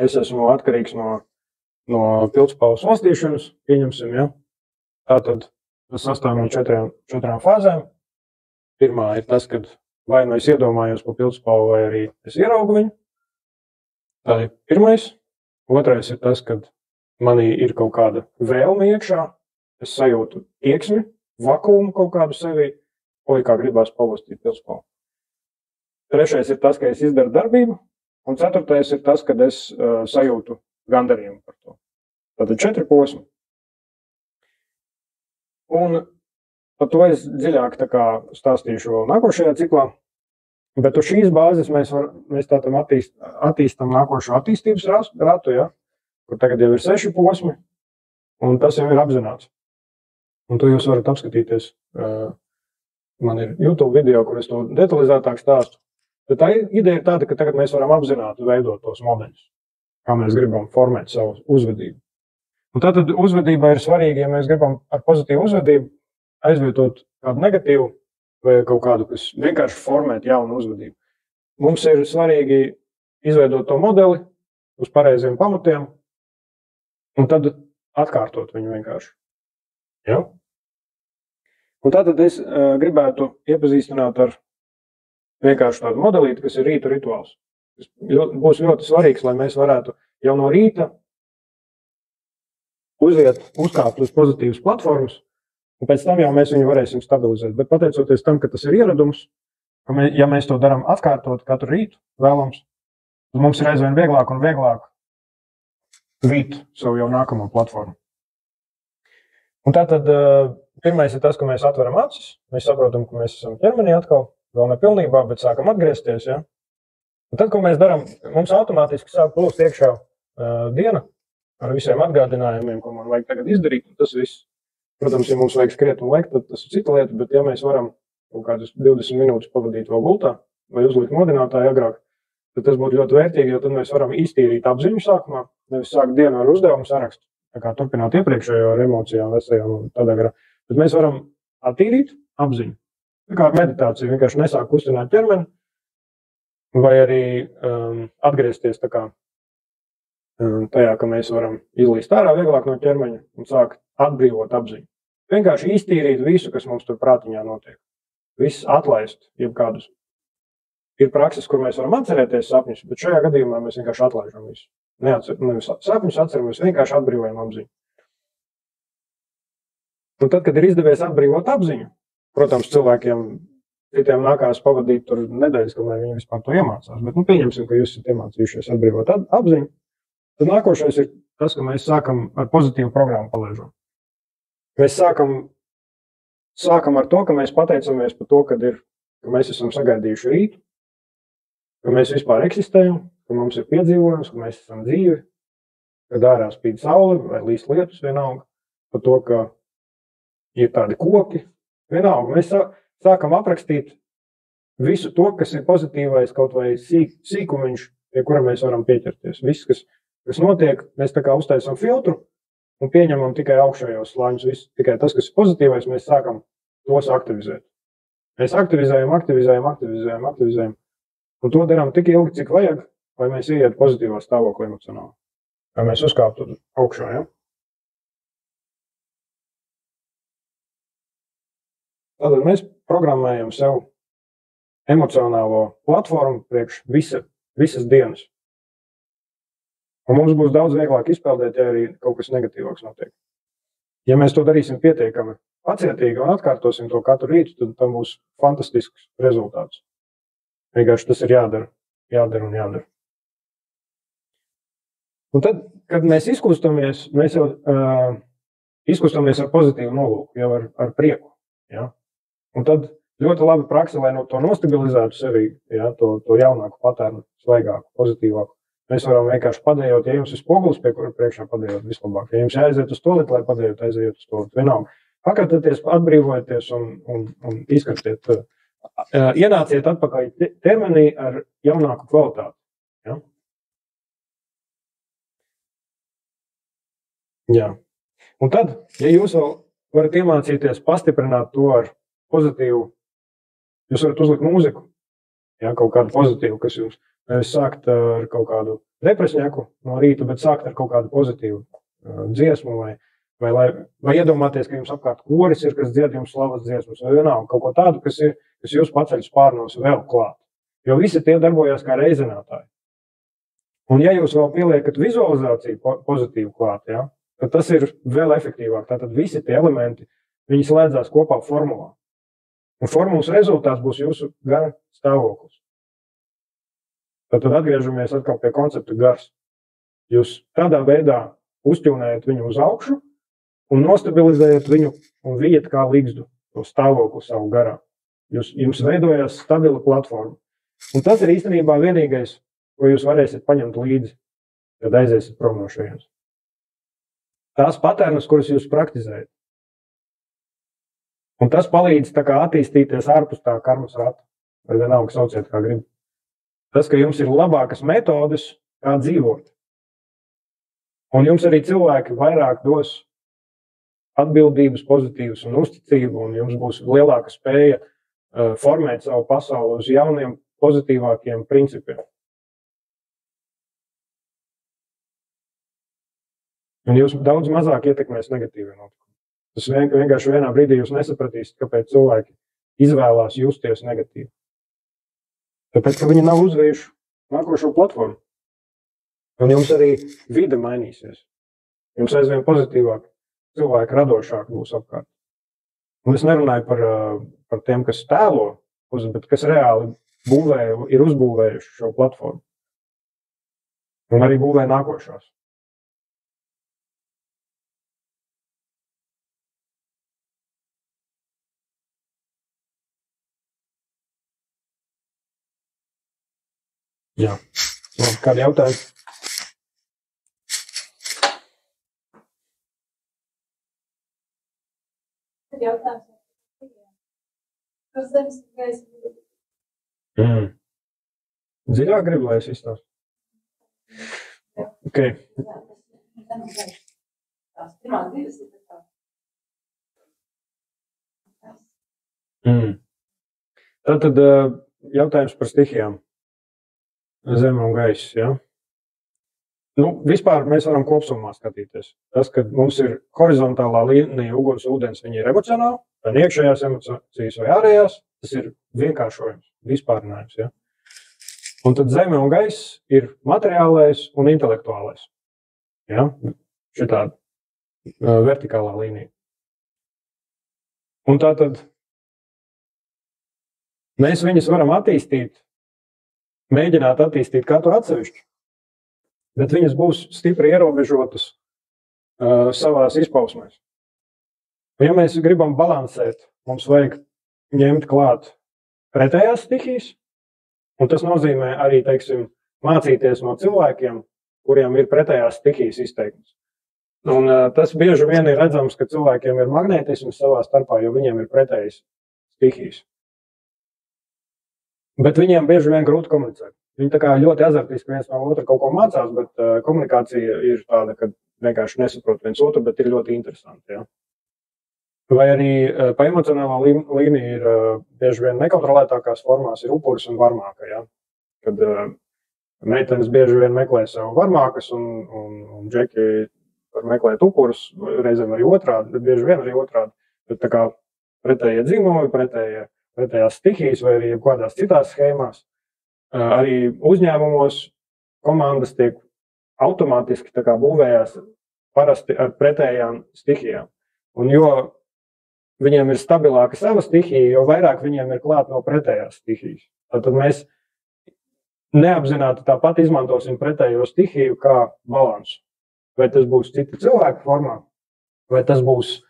es esmu atkarīgs no pildspalvas nostīšanas, pieņemsim, ja. Tātad tas sastāv no četrām fāzēm. Pirmā ir tas, kad vai nu es iedomājos pa pildspalvu, vai arī es ieraugu viņu. Tā ir pirmais. Otrais ir tas, kad manī ir kaut kāda vēlme iekšā, es sajūtu tieksmi, vakumu kaut kādu sevī, oi, kā gribās pavostīt pildspalvu. Trešais ir tas, ka es izdaru darbību, un ceturtais ir tas, kad es sajūtu gandarījumu par to. Tātad 4 posmi. Un par to es dziļāk tā kā stāstīšu vēl nākošajā ciklā, bet uz šīs bāzes mēs tātad attīstam nākošo attīstības ratu, ja? Kur tagad jau ir 6 posmi, un tas jau ir apzināts. Un to jūs varat apskatīties. Man ir YouTube video, kur es to detalizētāk stāstu. Bet tā ideja ir tāda, ka tagad mēs varam apzināti veidot tos modeļus, kā mēs gribam formēt savu uzvedību. Un tātad uzvedībā ir svarīgi, ja mēs gribam ar pozitīvu uzvedību aizvietot kādu negatīvu vai kaut kādu, kas vienkārši formēt jaunu uzvedību. Mums ir svarīgi izveidot to modeli uz pareiziem pamatiem, un tad atkārtot viņu vienkārši. Ja? Un tātad es gribētu iepazīstināt ar vienkārši tādu modelīti, kas ir rīta rituāls. Tas būs ļoti svarīgs, lai mēs varētu jau no rīta uzkāpt uz pozitīvas platformas, un pēc tam jau mēs viņu varēsim stabilizēt. Bet pateicoties tam, ka tas ir ieradums, ja mēs to darām atkārtot katru rītu vēlams, tad mums ir aizvien vieglāk un vieglāk vīt savu jau nākamo platformu. Un tātad pirmais ir tas, ka mēs atveram acis, mēs saprotam, ka mēs esam ķermenī atkal, vēl nepilnībā, bet sākam atgriezties, ja? Un tad, ko mēs darām, mums automātiski sāk plūst iekšā diena ar visiem atgādinājumiem, ko man vajag tagad izdarīt, un tas viss. Protams, ja mums vajag skriet un lekt, tad tas ir cita lieta, bet ja mēs varam kaut kādus 20 minūtes pavadīt vēl gultā vai uzlikt modinātāju agrāk, tad tas būtu ļoti vērtīgi, jo tad mēs varam iztīrīt apziņu sākumā, nevis sākt dienu ar uzdevumu sarakstu, tā kā turpināt iepriekšējo ar emocijām, vesajām un tādā garā. Bet mēs varam attīrīt apziņu. Tā kā ar meditāciju vienkārši nesāk kustināt ķermeni, vai arī atgriezties tā kā tajā, ka mēs varam izlīst ārā vieglāk no ķermeņa un sākt atbrīvot apziņu. Vienkārši iztīrīt visu, kas mums tur prātiņā notiek. Viss atlaist, jebkādus. Ir prakses, kur mēs varam atcerēties sapņus, bet šajā gadījumā mēs vienkārši atlaižam visu. Nevis sapņus atceramies, vienkārši atbrīvojam apziņu. Un tad, kad ir izdevies atbrīvot apziņu, protams, cilvēkiem citiem nākās pavadīt tur nedēļas, kamēr viņi vispār to iemācās, bet pieņemsim, ka jūs esat iemācījušies atbrīvot apziņu, tad nākošais ir tas, ka mēs sākam ar pozitīvu programmu palaižot. Mēs sākam ar to, ka mēs pateicamies par to, ka mēs esam sagaidījuši rītu, ka mēs vispār eksistējam, ka mums ir piedzīvojums, ka mēs esam dzīvi, kad ārā spīd saule vai līst lietus vienalga, par to, ka ir tādi koki, vienalga. Mēs sākam aprakstīt visu to, kas ir pozitīvais, kaut vai sīkumiņš, pie kura mēs varam pieķerties. Viss, kas notiek, mēs tā kā uztaisam filtru un pieņemam tikai augšējos slāņus. Tikai tas, kas ir pozitīvais, mēs sākam tos aktivizēt. Mēs aktivizējam. Un to darām tik ilgi, cik vajag, lai mēs ietu pozitīvā stāvoklī emocionāli. Lai mēs uzkāptu augšā, ja? Tātad mēs programmējam sev emocionālo platformu priekš visas dienas. Un mums būs daudz vieglāk izpeldēt, ja arī kaut kas negatīvāks notiek. Ja mēs to darīsim pietiekami pacietīgi un atkārtosim to katru rītu, tad tam būs fantastisks rezultāts. Vienkārši tas ir jādara. Un tad, kad mēs izkustamies, mēs jau izkustamies ar pozitīvu nolūku, jau ar prieku. Ja? Un tad ļoti labi praksa, lai no to nostabilizētu sevi, ja, to jaunāku patērnu, svaigāku, pozitīvāku. Mēs varam vienkārši padējot, ja jums ir spogulis, pie kura priekšā padējot vislabāk. Ja jums jāaiziet uz toaleti, lai padējot, aiziet uz toaleti. Vienalga. Pakatieties, atbrīvojieties un izkartiet. Ienāciet atpakaļ ķermenī ar jaunāku kvalitāti. Ja? Jā. Un tad, ja jūs vēl varat iemācīties pastiprināt to ar pozitīvu, jūs varat uzlikt mūziku, ja, kaut kādu pozitīvu, kas jums nevis sākt ar kaut kādu depresņaku no rīta, bet sākt ar kaut kādu pozitīvu dziesmu vai iedomāties, ka jums apkārt koris ir, kas dzied jums slavas dziesmas, vai vienalga kaut ko tādu, kas jūs paceļ spārnos vēl klāt. Jo visi tie darbojās kā reizinātāji. Un ja jūs vēl pieliekat vizualizāciju pozitīvu klāt, ja, tad tas ir vēl efektīvāk. Tātad visi tie elementi, viņi slēdzās kopā formulā. Un formulas rezultāts būs jūsu gara stāvoklis. Tātad atgriežamies atkal pie koncepta gars. Jūs tādā veidā uzķūnējat viņu uz augšu un nostabilizējat viņu un vijat kā līgzdu to stāvokli savu garā. Jums veidojās stabila platforma. Un tas ir īstenībā vienīgais, ko jūs varēsiet paņemt līdzi, kad aiziesiet prom no šejienes. Tās patērnas, kuras jūs praktizējat. Un tas palīdz tā kā attīstīties ārpus tā karmas rata. Vai vienalga sauciet, kā grib. Tas, ka jums ir labākas metodes, kā dzīvot. Un jums arī cilvēki vairāk dos atbildības, pozitīvas un uzticību, un jums būs lielāka spēja formēt savu pasauli uz jauniem, pozitīvākiem principiem. Un jūs daudz mazāk ietekmēs negatīvie notikumi. Tas vienkārši vienā brīdī jūs nesapratīsiet, kāpēc cilvēki izvēlās justies negatīvi. Tāpēc, ka viņi nav uzvējuši nākošo platformu. Un jums arī vide mainīsies. Jums aizvien pozitīvāk, cilvēki radošāk būs apkārt. Un es nerunāju par tiem, kas tēlo, bet kas reāli ir uzbūvējuši šo platformu. Un arī būvē nākošās. Jā. Kādi jautājumi?
ir jautājums, kas zemes gaisa ir?
Dziļāk gribu, lai es izstāstu. Ok.
Tās pirmās divas ir tā.
Tātad jautājums par stihijām. Zeme un gaiss, ja? Vispār mēs varam kopsumā skatīties. Tas, ka mums ir horizontālā līnija uguns, ūdens, viņi ir emocionāli, vai iekšējās emocijas vai ārējās, tas ir vienkāršojums, vispārinājums, ja? Un tad zeme un gaiss ir materiālais un intelektuālais. Ja? Šitāda vertikālā līnija. Un tātad mēs viņus varam attīstīt, mēģināt attīstīt katru atsevišķi, bet viņas būs stipri ierobežotas savās izpausmēs. Ja mēs gribam balansēt, mums vajag ņemt klāt pretējās stihijas, un tas nozīmē arī, teiksim, mācīties no cilvēkiem, kuriem ir pretējās stihijas izteikums. Un tas bieži vien ir redzams, ka cilvēkiem ir magnētisms savā starpā, jo viņiem ir pretējas stihijas. Bet viņiem bieži vien grūti komunicēt. Viņi tā kā ļoti azartiski viens no otra kaut ko mācās, bet komunikācija ir tāda, ka vienkārši nesaprot viens otru, bet ir ļoti interesanti. Ja? Vai arī pa emocionālā līnija ir bieži vien nekontrolētākās formās ir upuris un varmāka. Ja? Kad meitenes bieži vien meklē sev varmākas un džeki var meklēt upurus, reizēm arī otrādi, bet bieži vien arī otrādi. Bet tā kā pretējie dzimumi, pretējās stihijas vai arī kādās citās schēmās, arī uzņēmumos komandas tiek automātiski tā kā būvējās parasti ar pretējām stihijām. Un jo viņiem ir stabilāka sava stihija, jo vairāk viņiem ir klāt no pretējās stihijas. Tad mēs neapzināti tāpat izmantosim pretējo stihiju kā balansu. Vai tas būs cita cilvēka formā, vai tas būs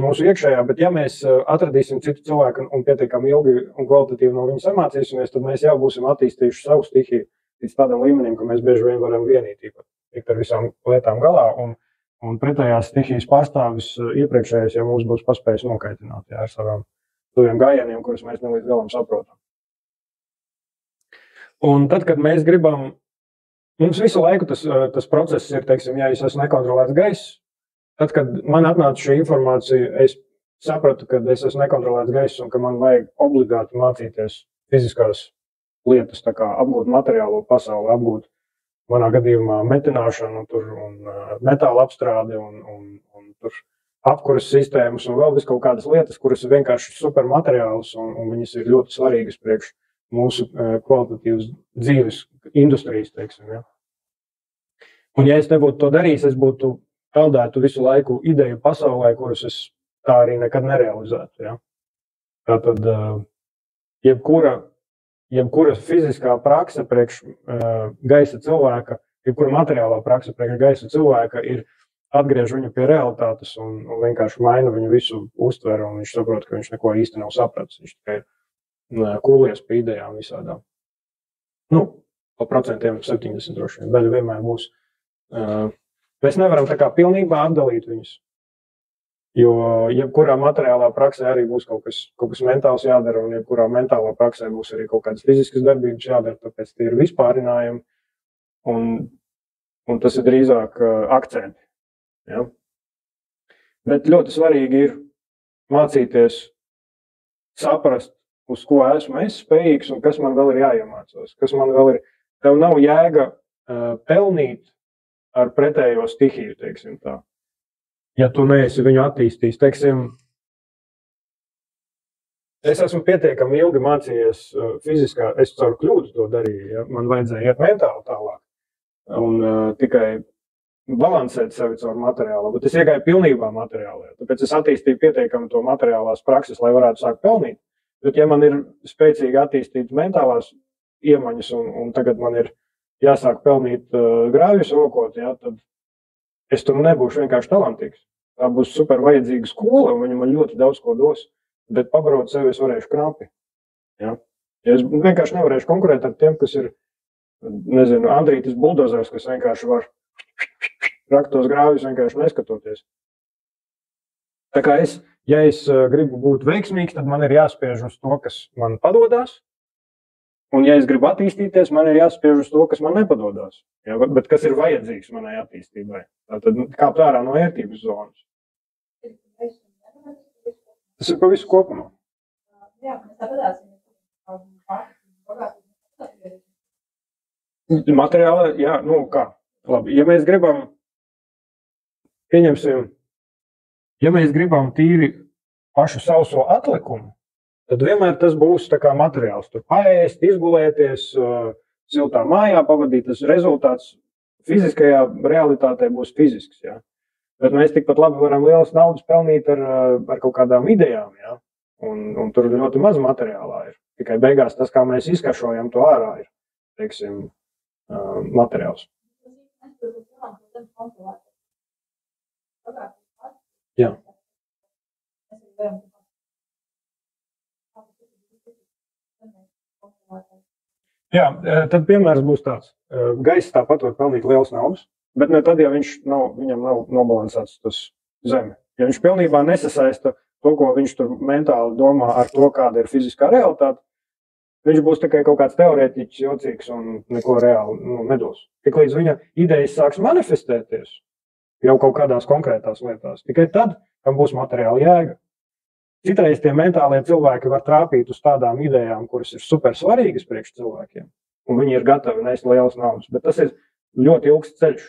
mūsu iekšējā, bet ja mēs atradīsim citu cilvēku un pietiekami ilgi un kvalitatīvi no viņas mācīsimies, tad mēs jau būsim attīstījuši savu stihiju līdz tādam līmenim, ka mēs bieži vien varam vienīgi tikt ar visām lietām galā, un pretējās stihijas pārstāvis iepriekšējais jau mums būs paspējis nokaitināt ar saviem gājieniem, kurus mēs ne līdz galam saprotam. Un tad, kad mēs gribam, mums visu laiku tas process ir, teiksim, ja es esmu nekontrolēts gaiss, tad, kad man atnāca šī informācija, es sapratu, ka es esmu nekontrolēts gaiss un ka man vajag obligāti mācīties fiziskās lietas, tā kā apgūt materiālo pasauli, apgūt manā gadījumā metināšanu un metāla apstrādi un tur apkuras sistēmas un vēl vis kaut kādas lietas, kuras ir vienkārši supermateriāls un viņas ir ļoti svarīgas priekš mūsu kvalitatīvas dzīves industrijas, teiksim, ja. Un ja es nebūtu to darījis, es būtu peldētu visu laiku ideju pasaulē, kuras es tā arī nekad nerealizētu. Ja? Tātad jebkura fiziskā prakse priekš gaisa cilvēka, jebkura materiālā prakse priekš gaisa cilvēka ir atgriež viņu pie realitātes un vienkārši maina viņu visu uztveru, un viņš saprot, ka viņš neko īsti nav sapratis. Viņš tikai kūlies pie idejām visādām. Pa procentiem 70 droši vien, daļa vienmēr būs. Mēs nevaram tā kā pilnībā atdalīt viņus, jo jebkurā materiālā praksē arī būs kaut kas mentāls jādara, un jebkurā mentālā praksē būs arī kaut kādas fiziskas darbības jādara, tāpēc tie ir vispārinājumi, un tas ir drīzāk akcenti. Ja? Bet ļoti svarīgi ir mācīties saprast, uz ko esmu es spējīgs un kas man vēl ir jāiemācās, kas man vēl ir. Tev nav jēga pelnīt ar pretējo stihiju, teiksim tā. Ja tu neesi viņu attīstījis, teiksim, es esmu pietiekami ilgi mācījies fiziskā, es caur kļūdu to darīju, ja? Man vajadzēja iet mentāli tālāk un tikai balansēt sevi caur materiālu, bet es iegāju pilnībā materiālajā, tāpēc es attīstīju pietiekami to materiālās prakses, lai varētu sākt pelnīt. Bet ja man ir spēcīgi attīstītas mentālās iemaņas un tagad man ir jāsāk pelnīt grāvjus rokot, ja, tad es tur nebūšu vienkārši talantīgs. Tā būs super vajadzīga skola, un viņa man ļoti daudz ko dos, bet pabarot sevi es varēšu knapi. Ja? Ja es vienkārši nevarēšu konkurēt ar tiem, kas ir, nezinu, Andrītis buldozers, kas vienkārši var rakt tos grāvjus vienkārši neskatoties. Tā kā ja es gribu būt veiksmīgs, tad man ir jāspiež uz to, kas man padodas. Un, ja es gribu attīstīties, man ir jāspiež uz to, kas man nepadodas. Ja, bet kas ir vajadzīgs manai attīstībai? Tad kāpt ārā no ērtības zonas. Tas ir pa visu kopumā.
Jā, mēs tāpēc
materiāli, jā, nu kā. Labi, ja mēs gribam, pieņemsim, ja mēs gribam tīri pašu sauso atlikumu, tad vienmēr tas būs tā kā materiāls. Tur paēst, izgulēties, siltā mājā pavadīt, tas rezultāts fiziskajā realitātē būs fizisks. Ja? Bet mēs tikpat labi varam lielas naudas pelnīt ar kaut kādām idejām. Ja? Un tur ļoti maz materiālā ir. Tikai beigās tas, kā mēs izkašojam to ārā, ir, teiksim, materiāls. Jā. Jā, tad piemērs būs tāds. Gaiss tāpat var pelnīt lielas naudas, bet ne tad, ja viņam nav nobalansēts tas zeme. Ja viņš pilnībā nesasaista to, ko viņš tur mentāli domā ar to, kāda ir fiziskā realitāte, viņš būs tikai kaut kāds teorētiķis, jocīgs un neko reāli nedos. Tik līdz viņa idejas sāks manifestēties jau kaut kādās konkrētās lietās, tikai tad, kam būs materiāla jēga. Citreiz tie mentālie cilvēki var trāpīt uz tādām idejām, kuras ir super svarīgas priekš cilvēkiem, un viņi ir gatavi nest lielas naudas, bet tas ir ļoti ilgs ceļš.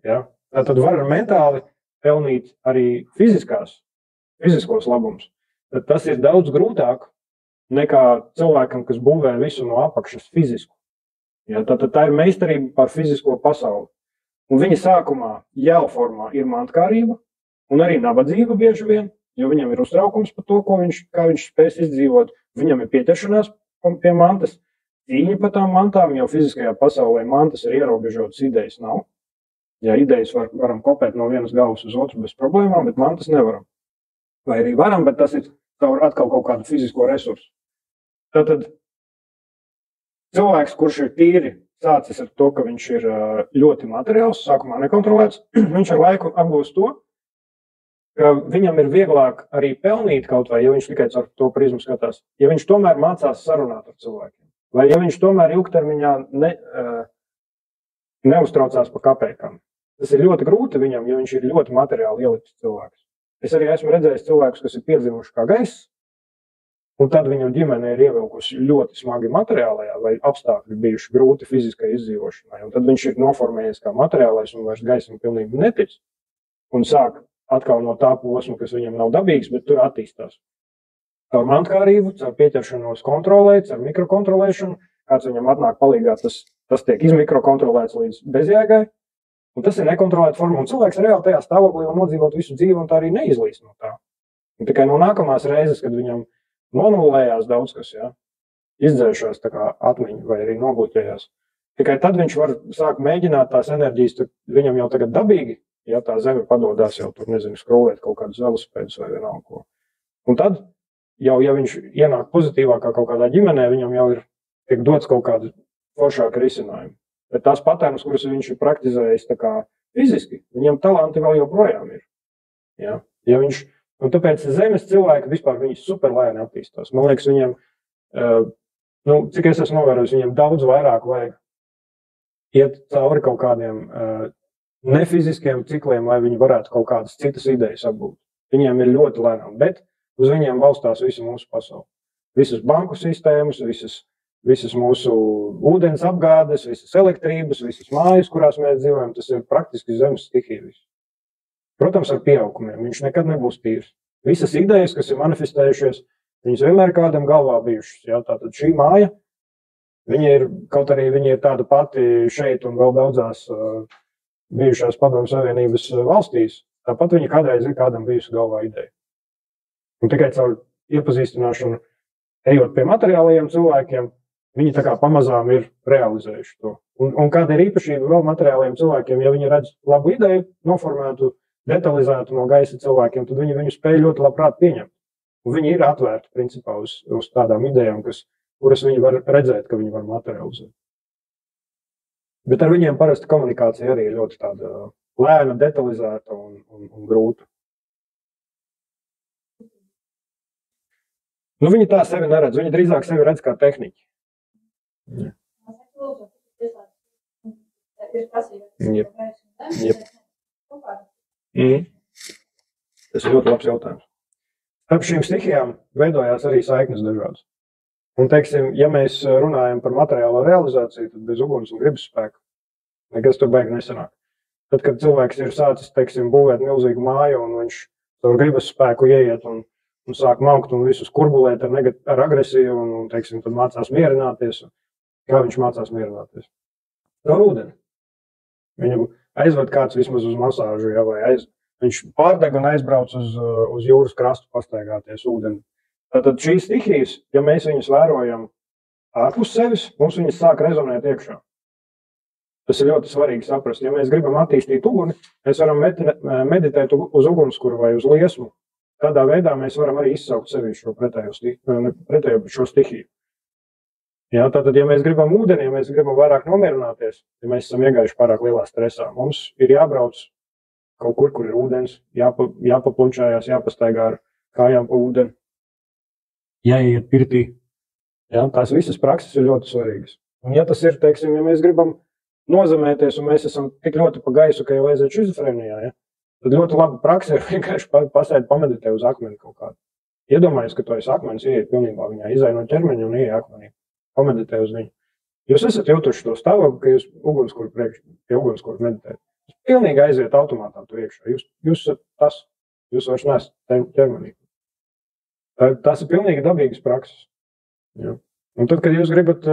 Ja? Tad var mentāli pelnīt arī fiziskos labumus, bet tas ir daudz grūtāk nekā cilvēkam, kas būvē visu no apakšas fizisku. Ja? Tā ir meistarība par fizisko pasauli. Un viņa sākumā jēlformā ir mantkārība un arī nabadzība bieži vien, jo viņam ir uztraukums par to, kā viņš spēs izdzīvot. Viņam ir pieķeršanās pie mantas, cīņa par tām mantām, jo fiziskajā pasaulē mantas ir ierobežotas, idejas nav. Ja idejas varam kopēt no vienas galvas uz otru bez problēmām, bet mantas nevaram. Vai arī varam, bet tas ir atkal kaut kādu fizisko resursu. Tātad cilvēks, kurš ir tīri sācis ar to, ka viņš ir ļoti materiāls, sākumā nekontrolēts, viņš ar laiku apgūst to, ka viņam ir vieglāk arī pelnīt kaut vai, ja viņš tikai caur to prizmu skatās, ja viņš tomēr mācās sarunāt ar cilvēkiem, vai ja viņš tomēr ilgtermiņā neuztraucās par kapēkām. Tas ir ļoti grūti viņam, ja viņš ir ļoti materiāli ielikts cilvēks. Es arī esmu redzējis cilvēkus, kas ir piedzimuši kā gaiss, un tad viņam ģimene ir ievilkusi ļoti smagi materiālajā, vai apstākļi bijuši grūti fiziskai izdzīvošanai, un tad viņš ir noformējies kā materiālais un vairs gaisam pilnīgi netic, un sāk atkal no tā posma, kas viņam nav dabīgs, bet tur attīstās. Caur mantkārību, caur pieķeršanos kontrolē, caur mikrokontrolēšanu, kāds viņam atnāk palīgā, tas tiek izmikrokontrolēts līdz bezjēgai, un tas ir nekontrolēta forma, un cilvēks reāli tajā stāvoklī var nodzīvot visu dzīvi, un tā arī neizlīst no tā. Un tikai no nākamās reizes, kad viņam nonulējās daudz kas, ja, izdzēšās tā kā atmiņa vai arī nobloķējās, tikai tad viņš var sākt mēģināt tās enerģijas, viņam jau tagad dabīgi, ja tā zeme padodās jau tur, nezinu, skrūvēt kaut kādus velosipēdus vai vienalga ko. Un tad, jau, ja viņš ienāk pozitīvākā kaut kādā ģimenē, viņam jau ir tiek dots kaut kādu foršāku risinājumu. Bet tās patērnas, kuras viņš ir praktizējis tā kā fiziski, viņam talanti vēl joprojām ir. Ja? Ja viņš, un tāpēc zemes cilvēki vispār viņi super lēni attīstās. Man liekas, viņiem, cik es esmu novērojis, viņiem daudz vairāk vajag iet cauri kaut kādiem nefiziskiem cikliem, lai viņi varētu kaut kādas citas idejas apgūt. Viņiem ir ļoti lēnām, bet uz viņiem balstās visa mūsu pasaule. Visas banku sistēmas, visas mūsu ūdens apgādes, visas elektrības, visas mājas, kurās mēs dzīvojam, tas ir praktiski zemes stihija. Protams, ar pieaukumiem. Viņš nekad nebūs tīrs. Visas idejas, kas ir manifestējušies, viņas vienmēr kādam galvā bijušas. Ja? Tātad šī māja, kaut arī viņa ir tāda pati šeit un vēl daudzās bijušās Padomju Savienības valstīs, tāpat viņa kādreiz ir kādam bijusi galvā ideja. Un tikai caur iepazīstināšanu, ejot pie materiālajiem cilvēkiem, viņi tā kā pamazām ir realizējuši to. Un kāda ir īpašība vēl materiālajiem cilvēkiem, ja viņi redz labu ideju, noformētu, detalizētu no gaisa cilvēkiem, tad viņi viņu spēj ļoti labprāt pieņemt. Un viņi ir atvērti principā uz tādām idejām, kuras viņi var redzēt, ka viņi var materializēt. Bet ar viņiem parasti komunikācija arī ir ļoti tāda lēna, detalizēta un grūta. Nu, viņi tā sevi neredz, viņi drīzāk sevi redz kā tehniķi. Ja. Tas ir ļoti labs jautājums. Starp šīm stihijām veidojās arī saiknes dažādas. Un, teiksim, ja mēs runājam par materiālo realizāciju, tad bez uguns un gribas spēka nekas tur baigi nesanāk. Tad, kad cilvēks ir sācis, teiksim, būvēt milzīgu māju un viņš ar gribas spēku ieiet un sāk maukt un visus kurbulēt ar agresiju un teiksim, tad mācās mierināties. Kā viņš mācās mierināties? Ar ūdeni. Viņam aizved kāds vismaz uz masāžu, ja, vai viņš pārdeg un aizbrauc uz jūras krastu pastaigāties ūdeni. Tātad šīs stihijas, ja mēs viņas vērojam ārpus sevis, mums viņas sāk rezonēt iekšā. Tas ir ļoti svarīgi saprast. Ja mēs gribam attīstīt uguni, mēs varam meditēt uz ugunskura vai uz liesmu. Tādā veidā mēs varam arī izsaukt sevi šo pretējo šo stihiju. Jā, tātad, ja mēs gribam ūdeni, ja mēs gribam vairāk nomierināties, ja mēs esam iegājuši pārāk lielā stresā, mums ir jābrauc kaut kur ir ūdens, jāpaplunčājās, jāpastaigā ar kājām pa ūdeni, jāiet pirtī. Jā, tās visas prakses ir ļoti svarīgas. Un ja tas ir, teiksim, ja mēs gribam nozemēties un mēs esam tik ļoti pa gaisu, ka jau aiziet šizofrēnijā, ja, tad ļoti laba praksa ir vienkārši pasēd pameditē uz akmeni kaut kādu. Iedomājies, ka to akmenis ieiet pilnībā viņā, izai no ķermeņa un ieiet akmenī. Pameditē uz viņu. Jūs esat jūtuši to stāvokli, ka jūs pie ugunskura meditējat. Jūs pilnīgi aiziet automātā tur iekšā. Jūs esat tas, jūs vairs neesat ķermenī. Tas ir pilnīgi dabīgas prakses. Ja. Un tad, kad jūs gribat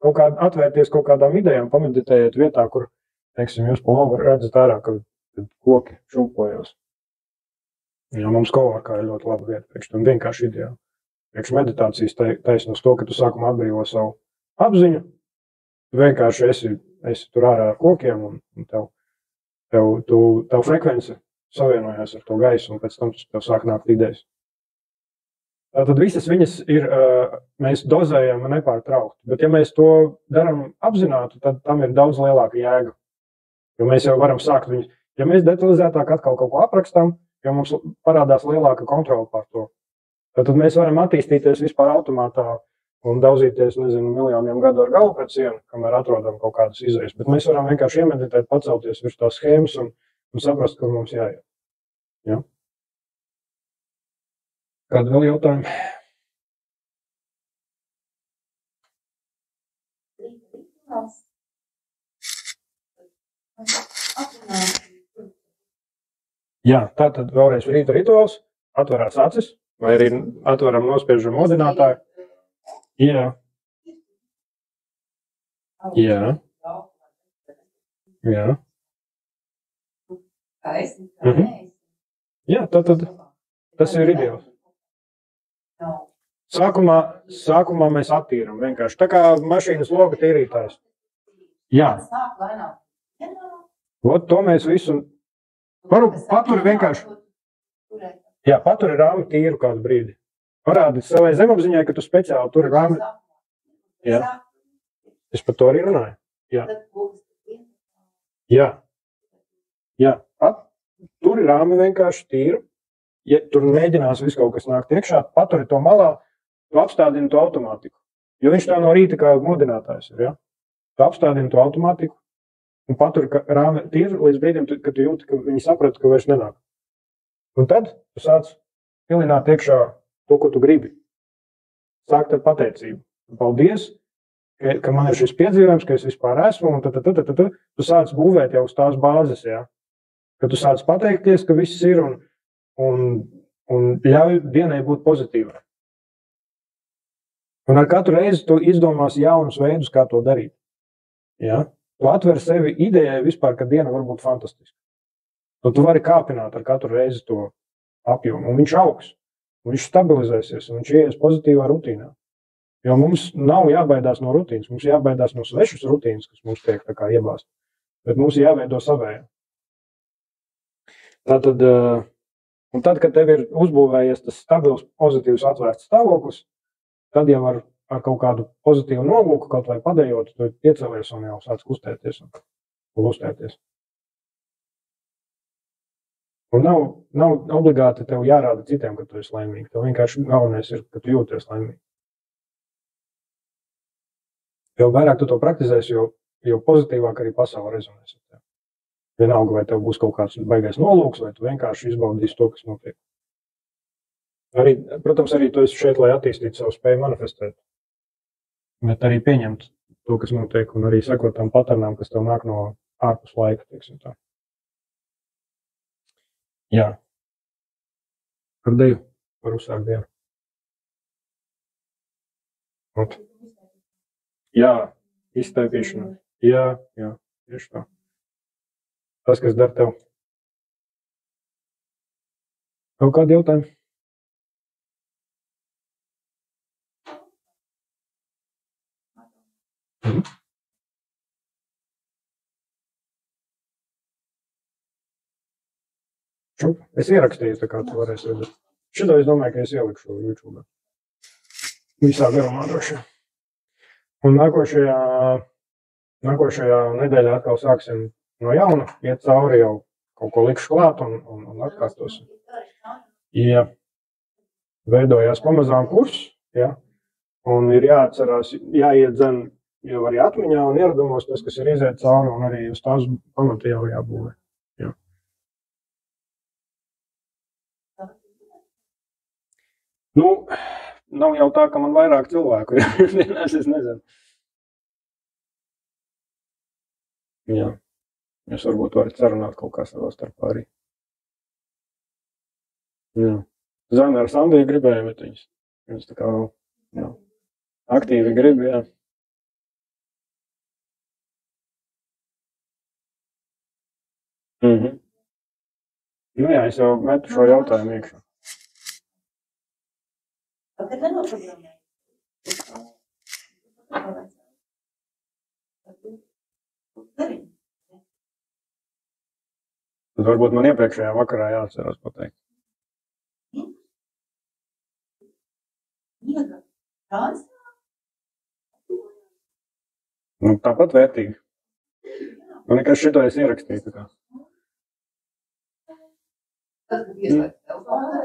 atvērties kaut kādām idejām, pameditējiet vietā, kur, teiksim, jūs pa logu redzat ārā, kad koki šūpojās. Ja, mums Kovarkā ir ļoti laba vieta, priekš tam vienkārši ideāli. Priekš meditācijas taisnos to, ka tu sākumā atbrīvo savu apziņu, tu vienkārši esi tur ārā ar kokiem un tev frekvence savienojās ar to gaisu un pēc tam tev sāk nākt idejas. Tātad visas viņas ir, mēs dozējam nepārtraukti, bet ja mēs to daram apzināti, tad tam ir daudz lielāka jēga, jo mēs jau varam sākt viņus. Ja mēs detalizētāk atkal kaut ko aprakstām, jo mums parādās lielāka kontrola pār to. Tad mēs varam attīstīties vispār automātā un daudzīties, nezinu, miljoniem gadu ar galvu pret sienu, kamēr atrodam kaut kādas izējas. Bet mēs varam vienkārši iemeditēt, pacelties virs tās schēmas un saprast, kur mums jāiet. Ja? Kādi vēl jautājumi? Jā, tātad vēlreiz rīta rituāls, atverās acis. Vai arī atveram nospiežam modinātāju. Jā. Jā. Jā. Jā, tad tas ir ideāls. Sākumā mēs attīram vienkārši. Tā kā mašīnas loga tīrītājs. Jā. Ot, to mēs visu paturi vienkārši. Jā, paturi rāmi tīru kādu brīdi. Parādi savai zemapziņai, ka tu speciāli turi rāmi. Jā. Es par to arī runāju. Jā. Jā. Jā. Turi rāmi vienkārši tīru. Ja tur mēģinās visu kaut kas nākt iekšā, paturi to malā, tu apstādini to automātiku. Jo viņš tā no rīta kā modinātājs ir, ja? Tu apstādini to automātiku un paturi rāmi tīru līdz brīdim, kad tu jūti, ka viņi saprata, ka vairs nenāk. Un tad tu sāc pilināt iekšā to, ko tu gribi. Sākt ar pateicību. Paldies, ka man ir šis piedzīvojums, ka es vispār esmu, un tad tu sāc būvēt jau uz tās bāzes, jā. Ka tu sāc pateikties, ka viss ir un ļauj dienai būt pozitīvai. Un ar katru reizi tu izdomās jaunus veidus, kā to darīt. Jā. Tu atver sevi idejai vispār, ka diena var būt fantastiska. Un tu vari kāpināt ar katru reizi to apjomu, un viņš augs, un viņš stabilizēsies, un viņš ieies pozitīvā rutīnā. Jo mums nav jābaidās no rutīnas, mums jābaidās no svešas rutīnas, kas mums tiek tā kā iebāzt, bet mums jāveido savējā. Tātad, un tad, kad tev ir uzbūvējies tas stabils, pozitīvs, atvērts stāvoklis, tad jau ar kaut kādu pozitīvu nolūku, kaut vai padējot, tu iecelies un jau sāc kustēties un lustēties. Un nav obligāti tev jārāda citiem, ka tu esi laimīgi. Tev vienkārši galvenais ir, ka tu jūties laimīgi. Jo vairāk tu to praktizēsi, jo pozitīvāk arī pasaule rezonēs ar tevi. Vienalga, vai tev būs kaut kāds baigais nolūks, vai tu vienkārši izbaudīsi to, kas notiek. Protams, arī tu esi šeit, lai attīstītu savu spēju manifestēt. Bet arī pieņemt to, kas notiek, un arī sekot tam paternām, kas tev nāk no ārpus laika, teiksim tā. Jā. Ar Dievu var uzsākt dienu. Jā, iztaipīšana. Jā, tieši tā. Tas, kas dar tev. Kaut kādi jautājumi? Es ierakstīju, tā kā tu varēsi redzēt. Šito es domāju, ka es ielikšu YouTube. Visā garumā droši. Un nākošajā nedēļā atkal sāksim no jauna, iet cauri jau kaut ko likšu klāt un atkārtosim. Ja veidojās pamazām kurs, ja, un ir jāatcerās, jāiet dzen jau arī atmiņā un ieradumos tas, kas ir iziet cauri, un arī uz tās pamata jau jābūvē. Ja. Nu, nav jau tā, ka man vairāk cilvēku ir. Es nezinu. Jā. Jūs varbūt varat sarunāt kaut kā savā starpā arī. Jā. Zana ar Sandiju gribēja, bet viņas tā kā jā. Aktīvi grib, jā. Nu jā, es jau metu šo jautājumu iekšā. Tad varbūt man iepriekšējā vakarā jāatcerās pateikt. Nu, tāpat vērtīgi. Man nekas šito es ierakstīju. Tā kā.
Tas, kad ieslēdz telefonā,